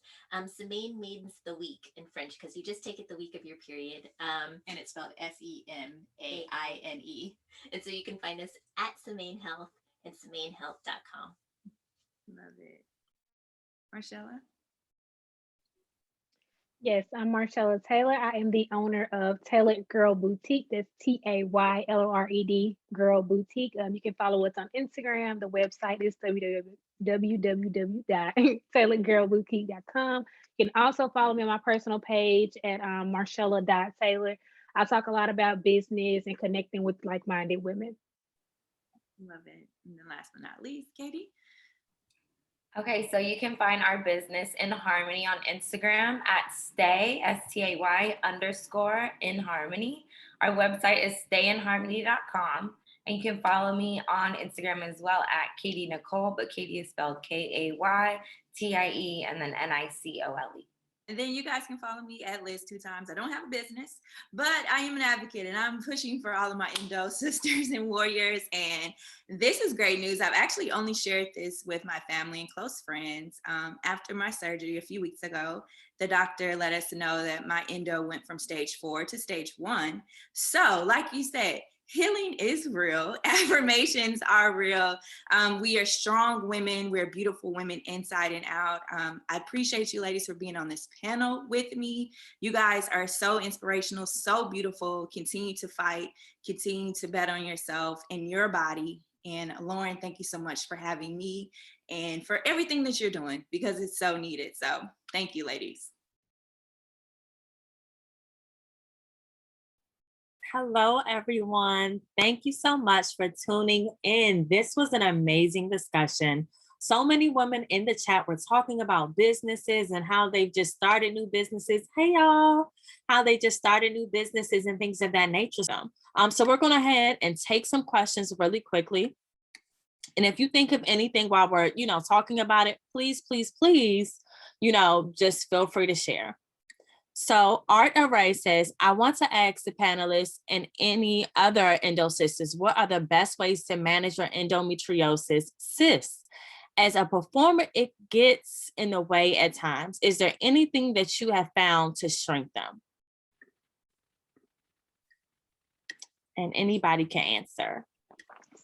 Semaine means the week in French because you just take it the week of your period. And it's spelled SEMAINE. And so you can find us at Semaine Health and SemaineHealth.com. Love it. Marshella? Yes, I'm Marshella Taylor. I am the owner of Tailored Girl Boutique. That's TAYLORED Girl Boutique. You can follow us on Instagram. The website is www.tailoredgirlboutique.com. You can also follow me on my personal page at Marshella.Taylor. I talk a lot about business and connecting with like-minded women. Love it. And then last but not least, Kaytie? Okay, so you can find our business In Harmony on Instagram at stay, STAY_in_harmony. Our website is stayinharmony.com. And you can follow me on Instagram as well at Kaytie Nicole, but Kaytie is spelled KAYTIE and then NICOLE. And then you guys can follow me at Liz 2 times. I don't have a business, but I am an advocate and I'm pushing for all of my endo sisters and warriors. And this is great news. I've actually only shared this with my family and close friends. After my surgery a few weeks ago, the doctor let us know that my endo went from stage 4 to stage 1. So like you said, healing is real. Affirmations are real. We are strong women. We're beautiful women inside and out. I appreciate you ladies for being on this panel with me. You guys are so inspirational, so beautiful. Continue to fight, continue to bet on yourself and your body. And Lauren, thank you so much for having me and for everything that you're doing because it's so needed. So thank you, ladies. Hello, everyone. Thank you so much for tuning in. This was an amazing discussion. So many women in the chat were talking about businesses and how they've just started new businesses. Hey, y'all, how they just started new businesses and things of that nature. So we're going to ahead and take some questions really quickly. And if you think of anything while we're, talking about it, please, please, please, just feel free to share. So Art Array says, I want to ask the panelists and any other endo sisters, what are the best ways to manage your endometriosis cysts? As a performer, it gets in the way at times. Is there anything that you have found to shrink them? And anybody can answer.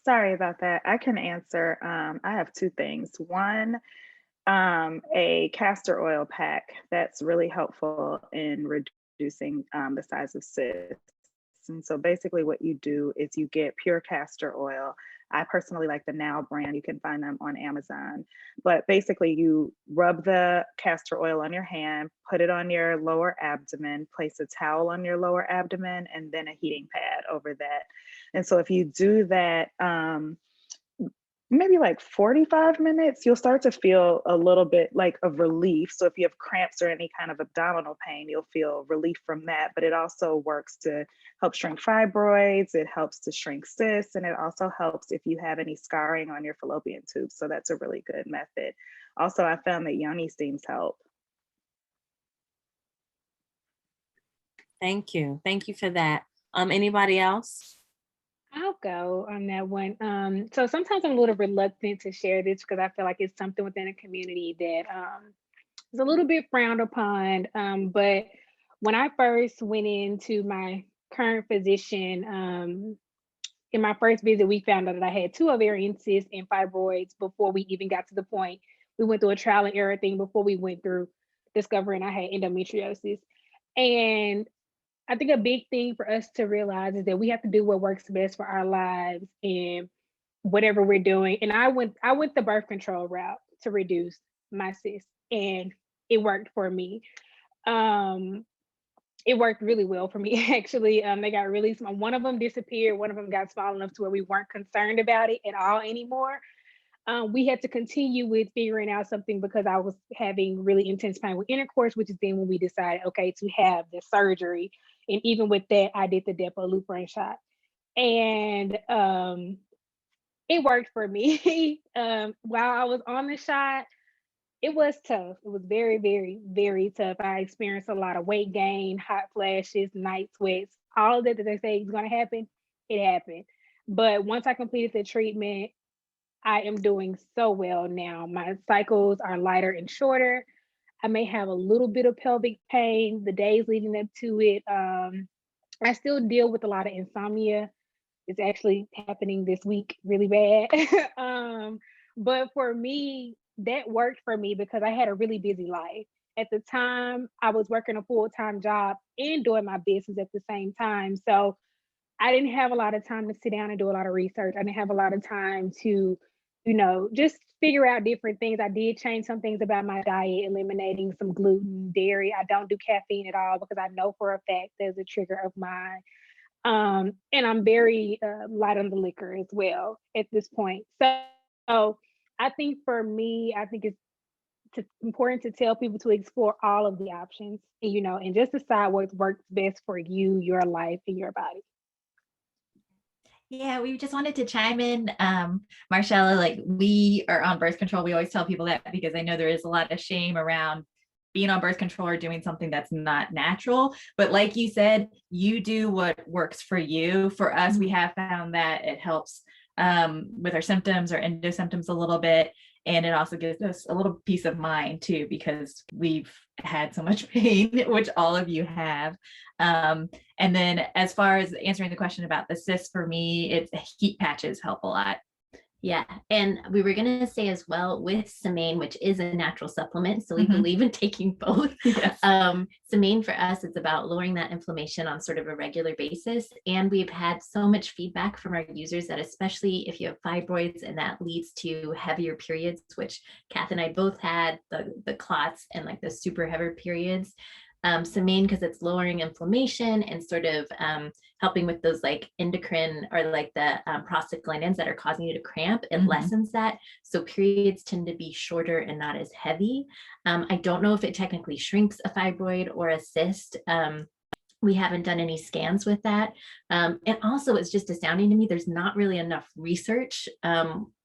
Sorry about that. I can answer. I have two things. One, a castor oil pack that's really helpful in reducing the size of cysts. And so basically what you do is you get pure castor oil. I personally like the Now brand. You can find them on Amazon. But basically you rub the castor oil on your hand, put it on your lower abdomen, place a towel on your lower abdomen, and then a heating pad over that. And so if you do that, maybe like 45 minutes, you'll start to feel a little bit like of relief. So if you have cramps or any kind of abdominal pain, you'll feel relief from that. But it also works to help shrink fibroids. It helps to shrink cysts. And it also helps if you have any scarring on your fallopian tube. So that's a really good method. Also, I found that yoni steams help. Thank you. Thank you for that. Anybody else? I'll go on that one. So sometimes I'm a little reluctant to share this because I feel like it's something within a community that is a little bit frowned upon. But when I first went into my current physician, in my first visit, we found out that I had 2 ovarian cysts and fibroids before we even got to the point. We went through a trial and error thing before we went through discovering I had endometriosis. And I think a big thing for us to realize is that we have to do what works best for our lives. And whatever we're doing. And I went the birth control route to reduce my cysts, and it worked for me. Um, it worked really well for me actually. They got really small. One of them disappeared. One of them got small enough to where we weren't concerned about it at all anymore. We had to continue with figuring out something because I was having really intense pain with intercourse, which is then when we decided, okay, to have the surgery. And even with that, I did the Depo-Lupron shot, and it worked for me. While I was on the shot, it was tough. It was very, very, very tough. I experienced a lot of weight gain, hot flashes, night sweats, all of that they say is going to happen. It happened. But once I completed the treatment, I am doing so well now. My cycles are lighter and shorter. I may have a little bit of pelvic pain the days leading up to it. I still deal with a lot of insomnia. It's actually happening this week really bad. But for me, that worked for me because I had a really busy life. At the time, I was working a full-time job and doing my business at the same time. So I didn't have a lot of time to sit down and do a lot of research. I didn't have a lot of time to, just figure out different things. I did change some things about my diet, eliminating some gluten, dairy. I don't do caffeine at all because I know for a fact there's a trigger of mine. And I'm very light on the liquor as well at this point. So I think for me, I think it's important to tell people to explore all of the options, and just decide what works best for you, your life, and your body. Yeah, we just wanted to chime in. Marshella, like we are on birth control. We always tell people that because I know there is a lot of shame around being on birth control or doing something that's not natural. But like you said, you do what works for you. For us, we have found that it helps with our symptoms or endo symptoms a little bit. And it also gives us a little peace of mind too, because we've had so much pain, which all of you have. And then as far as answering the question about the cysts, for me, it's heat patches help a lot. Yeah, and we were going to say as well with Semaine, which is a natural supplement, so we believe in taking both. Yes. Semaine for us, it's about lowering that inflammation on sort of a regular basis, and we've had so much feedback from our users that especially if you have fibroids and that leads to heavier periods, which Kath and I both had, the clots and like the super heavy periods. Semaine, because it's lowering inflammation and sort of helping with those like endocrine or like the prostaglandins that are causing you to cramp, it lessens that. So periods tend to be shorter and not as heavy. I don't know if it technically shrinks a fibroid or a cyst. We haven't done any scans with that. And also it's just astounding to me, there's not really enough research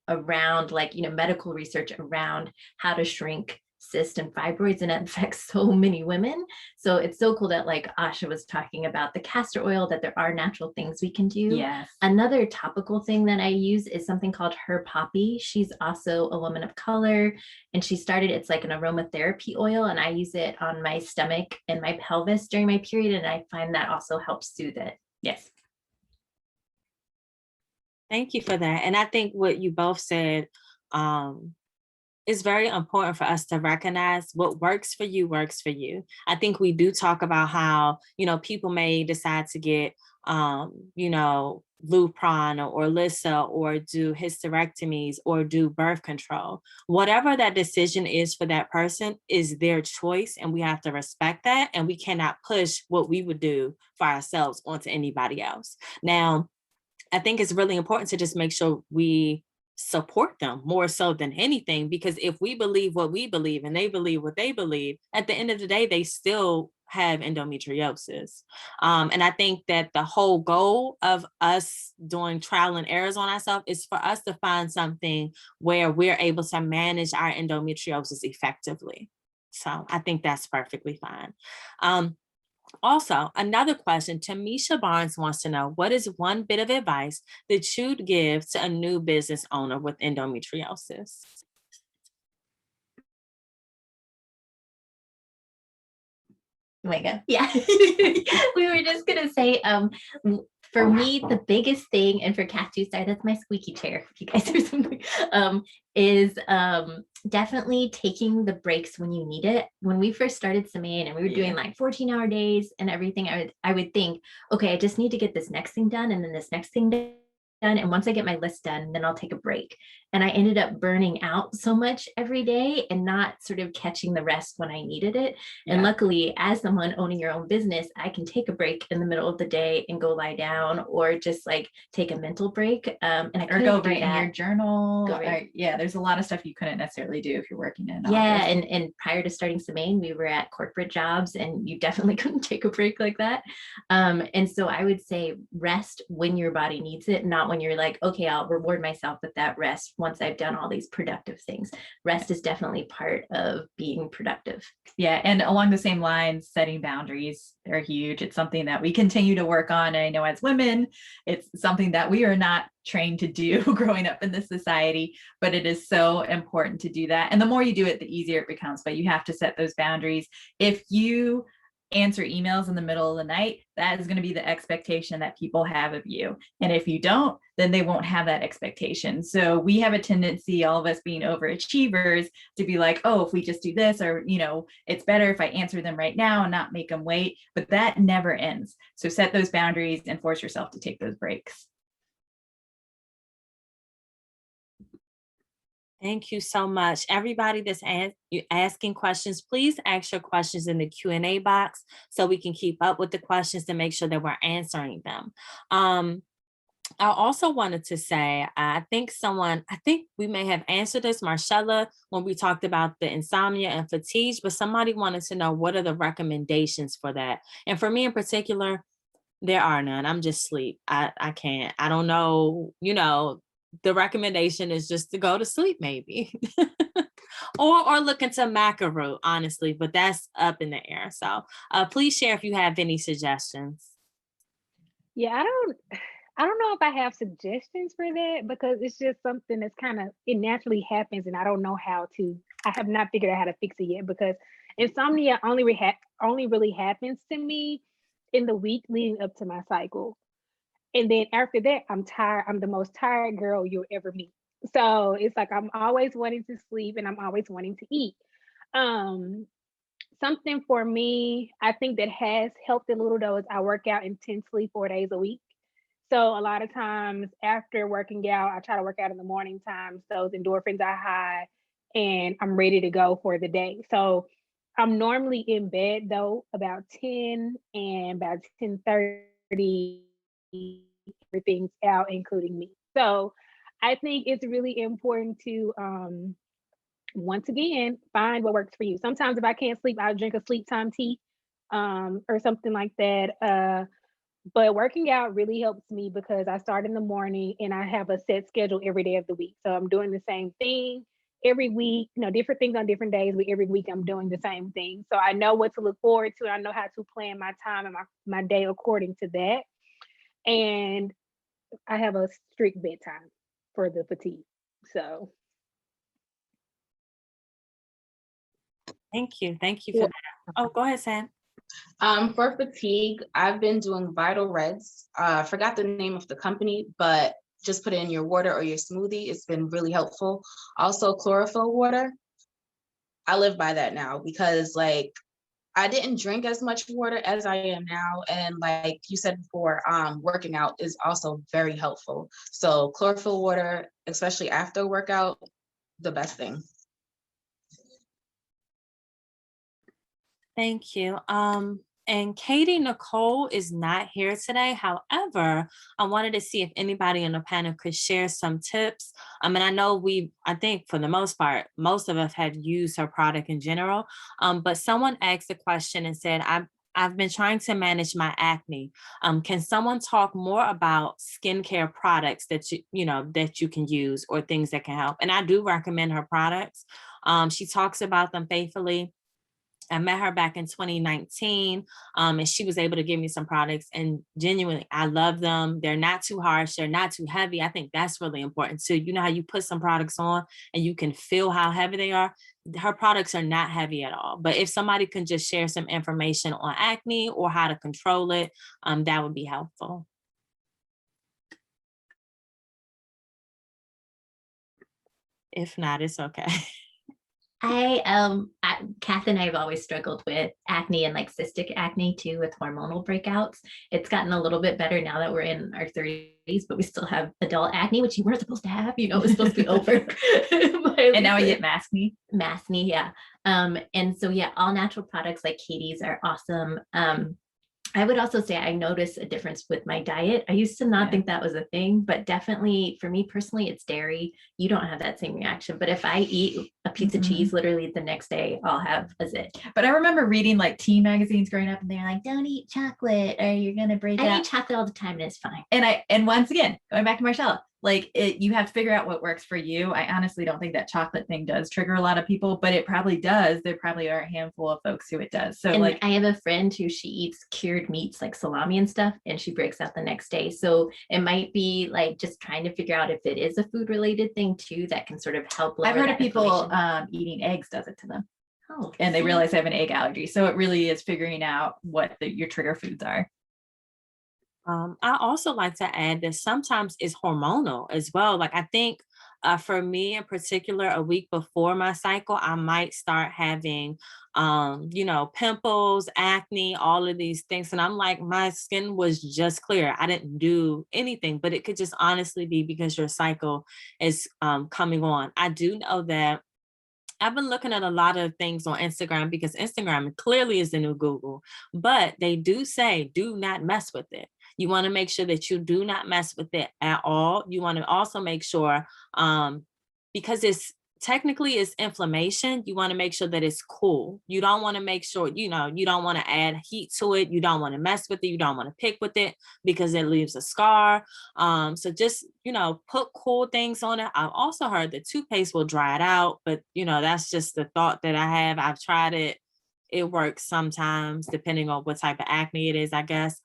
around like, medical research around how to shrink cysts and fibroids, and it affects so many women. So it's so cool that like Asha was talking about the castor oil, that there are natural things we can do. Yes. Another topical thing that I use is something called Her Poppy. She's also a woman of color, and she started, it's like an aromatherapy oil, and I use it on my stomach and my pelvis during my period, and I find that also helps soothe it. Yes. Thank you for that. And I think what you both said, it's very important for us to recognize what works for you works for you. I think we do talk about how, people may decide to get, Lupron or Lissa or do hysterectomies or do birth control. Whatever that decision is for that person is their choice, and we have to respect that. And we cannot push what we would do for ourselves onto anybody else. Now, I think it's really important to just make sure we support them more so than anything, because if we believe what we believe and they believe what they believe, at the end of the day, they still have endometriosis. And I think that the whole goal of us doing trial and errors on ourselves is for us to find something where we're able to manage our endometriosis effectively. So I think that's perfectly fine. Also, another question, Tamisha Barnes wants to know, what is one bit of advice that you'd give to a new business owner with endometriosis? Mega. Yeah. We were just going to say, for me, the biggest thing, and for Kath too, sorry, that's my squeaky chair, if you guys hear something, is definitely taking the breaks when you need it. When we first started Semaine and we were doing like 14-hour days and everything, I would think, okay, I just need to get this next thing done and then this next thing done. And once I get my list done, then I'll take a break. And I ended up burning out so much every day and not sort of catching the rest when I needed it. And luckily, as someone owning your own business, I can take a break in the middle of the day and go lie down, or just like take a mental break. And I or go write in your journal. There's a lot of stuff you couldn't necessarily do if you're working in an office. And prior to starting Semaine, we were at corporate jobs, and you definitely couldn't take a break like that. And so I would say rest when your body needs it, not when you're like, okay, I'll reward myself with that rest once I've done all these productive things. Rest is definitely part of being productive. Yeah. And along the same lines, setting boundaries are huge. It's something that we continue to work on. And I know as women, it's something that we are not trained to do growing up in this society, but it is so important to do that. And the more you do it, the easier it becomes, but you have to set those boundaries. If you answer emails in the middle of the night, that is going to be the expectation that people have of you. And if you don't, then they won't have that expectation. So we have a tendency, all of us being overachievers, to be like, oh, if we just do this, or, it's better if I answer them right now and not make them wait. But that never ends. So set those boundaries and force yourself to take those breaks. Thank you so much. Everybody that's asking questions, please ask your questions in the Q&A box so we can keep up with the questions and make sure that we're answering them. I also wanted to say, I think we may have answered this, Marshella, when we talked about the insomnia and fatigue, but somebody wanted to know, what are the recommendations for that? And for me in particular, there are none. I'm just sleep. I can't. I don't know, the recommendation is just to go to sleep, maybe. or look into maca root, honestly, but that's up in the air. So please share if you have any suggestions. Yeah, I don't know if I have suggestions for that, because it's just something that's it naturally happens, and I don't know I have not figured out how to fix it yet, because insomnia only really happens to me in the week leading up to my cycle. And then after that, I'm tired. I'm the most tired girl you'll ever meet. So it's like I'm always wanting to sleep, and I'm always wanting to eat. Something for me, I think that has helped a little though, is I work out intensely 4 days a week. So a lot of times after working out, I try to work out in the morning times. Those endorphins are high, and I'm ready to go for the day. So I'm normally in bed though about 10, and about 10:30. Everything's out, including me. So I think it's really important to once again find what works for you. Sometimes if I can't sleep, I'll drink a sleep time tea or something like that. But working out really helps me because I start in the morning and I have a set schedule every day of the week. So I'm doing the same thing every week, different things on different days, but every week I'm doing the same thing. So I know what to look forward to. I know how to plan my time and my day according to that. And I have a strict bedtime for the fatigue. So thank you for that. Oh, go ahead, Sam. For fatigue, I've been doing Vital Reds. I forgot the name of the company, but just put it in your water or your smoothie. It's been really helpful. Also, chlorophyll water. I live by that now because I didn't drink as much water as I am now. And like you said before, working out is also very helpful. So chlorophyll water, especially after workout, the best thing. Thank you. And Kaytie Nicole is not here today. However, I wanted to see if anybody on the panel could share some tips. And I know I think for the most part, most of us have used her product in general. But someone asked a question and said, I've been trying to manage my acne. Can someone talk more about skincare products that you can use, or things that can help? And I do recommend her products. She talks about them faithfully. I met her back in 2019, and she was able to give me some products, and genuinely, I love them. They're not too harsh. They're not too heavy. I think that's really important too. You know how you put some products on and you can feel how heavy they are? Her products are not heavy at all. But if somebody can just share some information on acne or how to control it, that would be helpful. If not, it's okay. Kath and I have always struggled with acne and like cystic acne too, with hormonal breakouts. It's gotten a little bit better now that we're in our 30s, but we still have adult acne, which you weren't supposed to have. You know, it was supposed to be over. And now we get maskne. Maskne, yeah. And so yeah, all natural products like Kaytie's are awesome. I would also say I notice a difference with my diet. I used to not think that was a thing, but definitely for me personally, it's dairy. You don't have that same reaction. But if I eat a piece of cheese, literally the next day, I'll have a zit. But I remember reading like teen magazines growing up, and they're like, "Don't eat chocolate, or you're gonna break out." I eat chocolate all the time, and it's fine. And once again, going back to Marshella, like you have to figure out what works for you. I honestly don't think that chocolate thing does trigger a lot of people, but it probably does. There probably are a handful of folks who it does. So and like I have a friend who she eats cured meats like salami and stuff, and she breaks out the next day. So it might be like just trying to figure out if it is a food related thing too that can sort of help. I've heard of people eating eggs does it to them. Oh, and they realize they have an egg allergy. So it really is figuring out what your trigger foods are. I also like to add that sometimes it's hormonal as well. Like I think for me in particular, a week before my cycle, I might start having, pimples, acne, all of these things. And I'm like, my skin was just clear. I didn't do anything, but it could just honestly be because your cycle is coming on. I do know that I've been looking at a lot of things on Instagram because Instagram clearly is the new Google, but they do say, do not mess with it. You want to make sure that you do not mess with it at all. You want to also make sure, because it's technically it's inflammation, you want to make sure that it's cool. You don't want to make sure, you don't want to add heat to it. You don't want to mess with it. You don't want to pick with it because it leaves a scar. So just, put cool things on it. I've also heard that toothpaste will dry it out, but that's just the thought that I have. I've tried it. It works sometimes depending on what type of acne it is, I guess.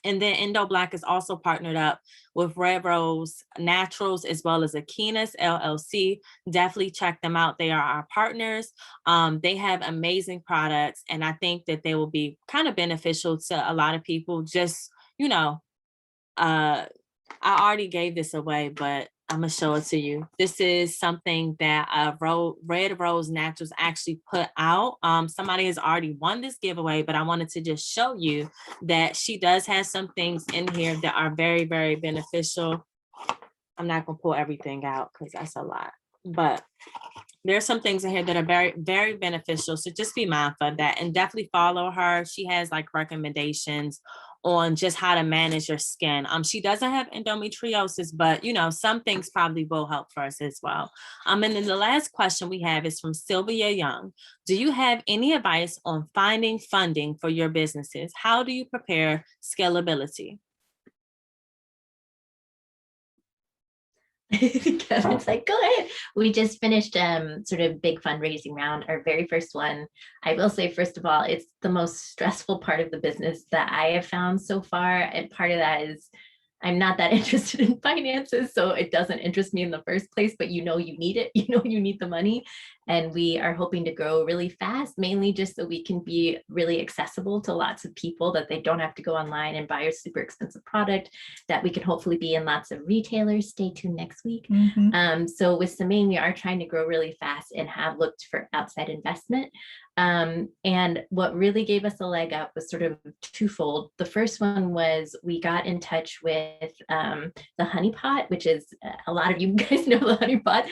And then Endo Black is also partnered up with Red Rose Naturals as well as Aquinas LLC. Definitely check them out. They are our partners. They have amazing products, and I think that they will be kind of beneficial to a lot of people. Just, I already gave this away, but I'm gonna show it to you. This is something that Red Rose Naturals actually put out. Somebody has already won this giveaway, but I wanted to just show you that she does have some things in here that are very, very beneficial. I'm not gonna pull everything out because that's a lot, but there's some things in here that are very, very beneficial. So just be mindful of that and definitely follow her. She has like recommendations on just how to manage your skin. She doesn't have endometriosis, but some things probably will help for us as well. And then the last question we have is from Sylvia Young. Do you have any advice on finding funding for your businesses? How do you prepare scalability? Kevin's like, go ahead. We just finished sort of big fundraising round, our very first one. I will say, first of all, it's the most stressful part of the business that I have found so far. And part of that is I'm not that interested in finances, so it doesn't interest me in the first place, but you need it, you need the money. And we are hoping to grow really fast, mainly just so we can be really accessible to lots of people, that they don't have to go online and buy a super expensive product, that we can hopefully be in lots of retailers. Stay tuned next week. So with Semaine, we are trying to grow really fast and have looked for outside investment. And what really gave us a leg up was sort of twofold. The first one was we got in touch with the Honey Pot, which is a lot of you guys know the Honey Pot,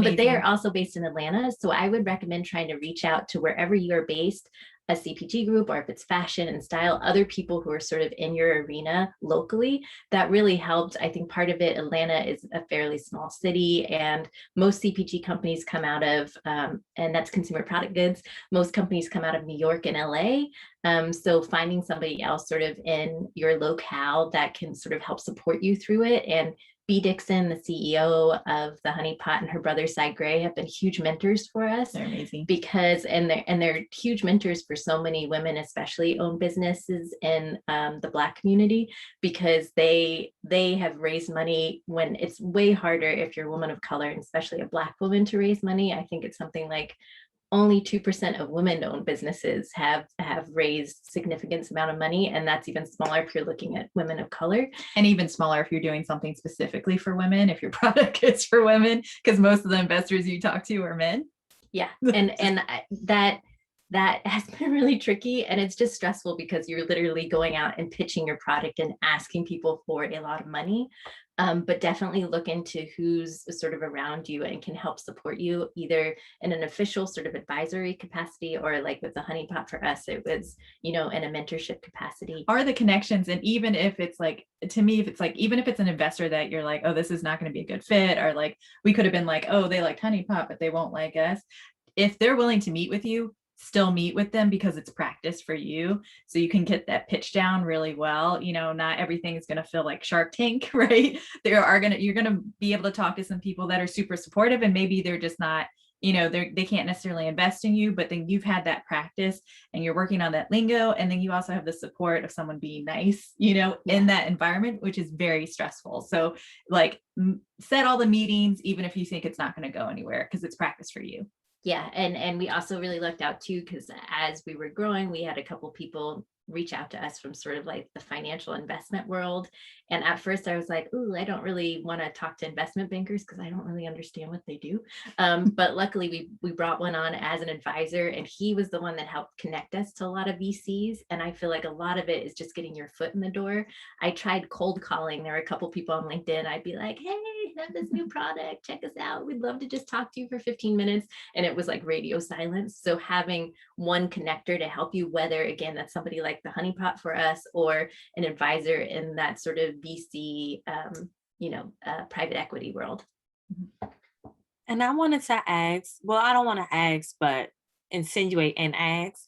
but they are also based in Atlanta. So I would recommend trying to reach out to wherever you are based, a CPG group, or if it's fashion and style, other people who are sort of in your arena locally. That really helped. I think part of it, Atlanta is a fairly small city, and most CPG companies come out of, and that's consumer product goods, most companies come out of New York and LA. So finding somebody else sort of in your locale that can sort of help support you through it. And B. Dixon, the CEO of the Honey Pot, and her brother Cy Gray have been huge mentors for us. They're amazing because, and they're huge mentors for so many women, especially owned businesses in the Black community, because they have raised money when it's way harder if you're a woman of color, and especially a Black woman, to raise money. I think it's something like only 2% of women-owned businesses have raised significant amount of money, and that's even smaller if you're looking at women of color. And even smaller if you're doing something specifically for women, if your product is for women, because most of the investors you talk to are men. Yeah. That has been really tricky, and it's just stressful because you're literally going out and pitching your product and asking people for a lot of money. But definitely look into who's sort of around you and can help support you, either in an official sort of advisory capacity, or like with the Honey Pot for us, it was, in a mentorship capacity. Are the connections, and even if it's like, to me, if it's like, even if it's an investor that you're like, oh, this is not going to be a good fit, or like we could have been like, oh, they like Honey Pot, but they won't like us. If they're willing to meet with you, still meet with them, because it's practice for you. So you can get that pitch down really well. Not everything is going to feel like Shark Tank, right? You're going to be able to talk to some people that are super supportive, and maybe they're just not, they can't necessarily invest in you, but then you've had that practice and you're working on that lingo. And then you also have the support of someone being nice, in that environment, which is very stressful. So like set all the meetings, even if you think it's not going to go anywhere, because it's practice for you. Yeah. And we also really looked out too, because as we were growing, we had a couple people reach out to us from sort of like the financial investment world. And at first I was like, ooh, I don't really want to talk to investment bankers because I don't really understand what they do. But luckily we brought one on as an advisor, and he was the one that helped connect us to a lot of VCs. And I feel like a lot of it is just getting your foot in the door. I tried cold calling. There were a couple people on LinkedIn. I'd be like, hey, I have this new product. Check us out. We'd love to just talk to you for 15 minutes. And it was like radio silence. So having one connector to help you, whether again, that's somebody like the Honey Pot for us, or an advisor in that sort of VC, private equity world. And I wanted to ask, well, I don't want to ask, but insinuate and ask.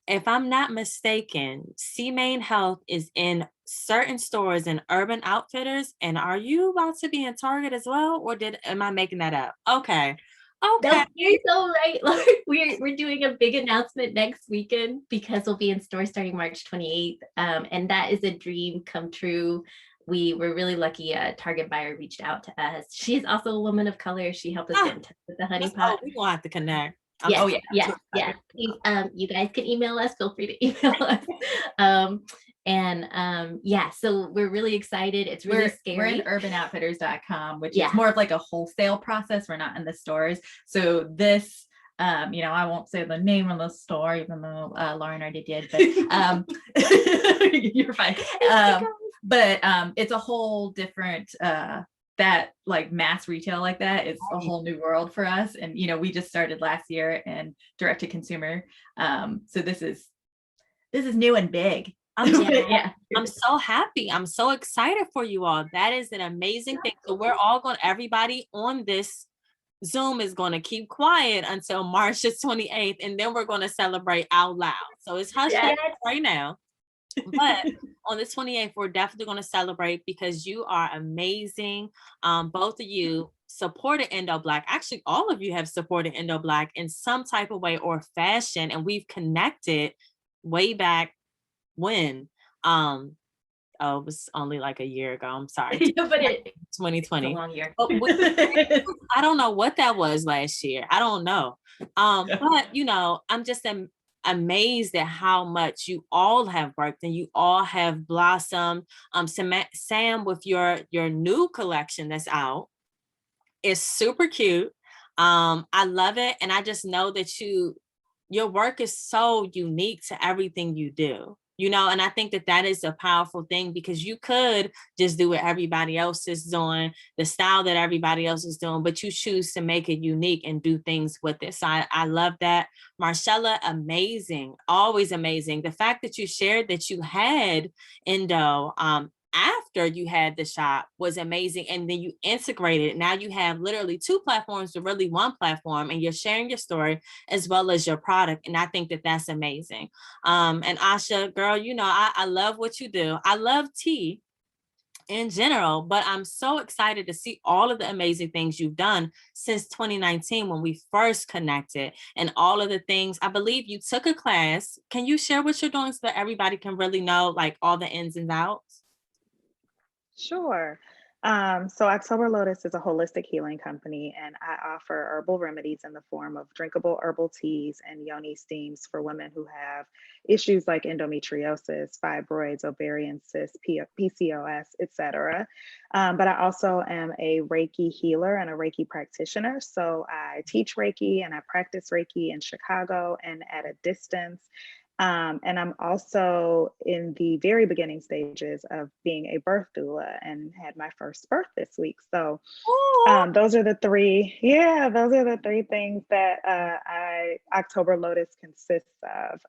If I'm not mistaken, C-Main Health is in certain stores in Urban Outfitters. And are you about to be in Target as well? Or am I making that up? Okay. Okay. No, you're so right, Lauren. We're doing a big announcement next weekend, because we'll be in store starting March 28th. And that is a dream come true. We were really lucky. A Target buyer reached out to us. She's also a woman of color. She helped us get in touch with the Honey Pot. We're gonna have to connect. Yes. Please, you guys can email us. Feel free to email us. So we're really excited. It's really scary. We're in urbanoutfitters.com, which is more of like a wholesale process. We're not in the stores. So this, I won't say the name of the store, even though Lauren already did, but you're fine. But it's a whole different, that like mass retail like that is a whole new world for us. And, we just started last year and direct to consumer. So this is new and big. I'm so happy. I'm so excited for you all. That is an amazing thing. So everybody on this Zoom is going to keep quiet until March the 28th, and then we're going to celebrate out loud. So it's hush right now. But on the 28th, we're definitely going to celebrate, because you are amazing. Both of you supported Endo Black. Actually, all of you have supported Endo Black in some type of way or fashion, and we've connected way back when. It was only like a year ago. I'm sorry. But 2020. It's a long year. I don't know what that was last year. I don't know. But I'm just amazed at how much you all have worked and you all have blossomed. Sam, with your new collection that's out, is super cute. I love it, and I just know that your work is so unique to everything you do. And I think that is a powerful thing, because you could just do what everybody else is doing, the style that everybody else is doing, but you choose to make it unique and do things with it. So I love that. Marshella, amazing, always amazing. The fact that you shared that you had Endo after you had the shop was amazing. And then you integrated it. Now you have literally two platforms, but really one platform, and you're sharing your story as well as your product. And I think that that's amazing. And Asha, girl, I love what you do. I love tea in general, but I'm so excited to see all of the amazing things you've done since 2019 when we first connected, and all of the things. I believe you took a class. Can you share what you're doing so that everybody can really know like all the ins and outs? Sure. So October Lotus is a holistic healing company, and I offer herbal remedies in the form of drinkable herbal teas and yoni steams for women who have issues like endometriosis, fibroids, ovarian cysts, PCOS, etc. But I also am a Reiki healer and a Reiki practitioner. So I teach Reiki and I practice Reiki in Chicago and at a distance. And I'm also in the very beginning stages of being a birth doula and had my first birth this week. So those are the three, those are the three things that October Lotus consists of,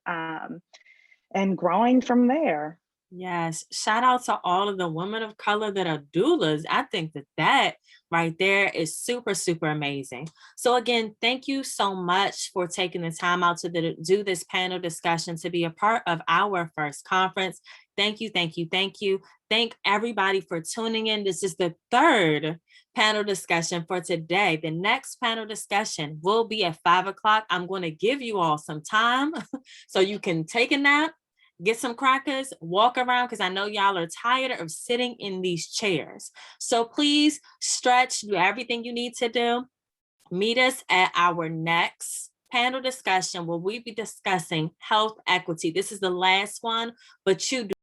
and growing from there. Yes. Shout out to all of the women of color that are doulas. I think that right there is super, super amazing. So again, thank you so much for taking the time out to do this panel discussion, to be a part of our first conference. Thank you, thank you, thank you. Thank everybody for tuning in. This is the third panel discussion for today. The next panel discussion will be at 5 o'clock. I'm going to give you all some time so you can take a nap, get some crackers, walk around, because I know y'all are tired of sitting in these chairs. So please stretch, do everything you need to do. Meet us at our next panel discussion where we'll be discussing health equity. This is the last one, but you do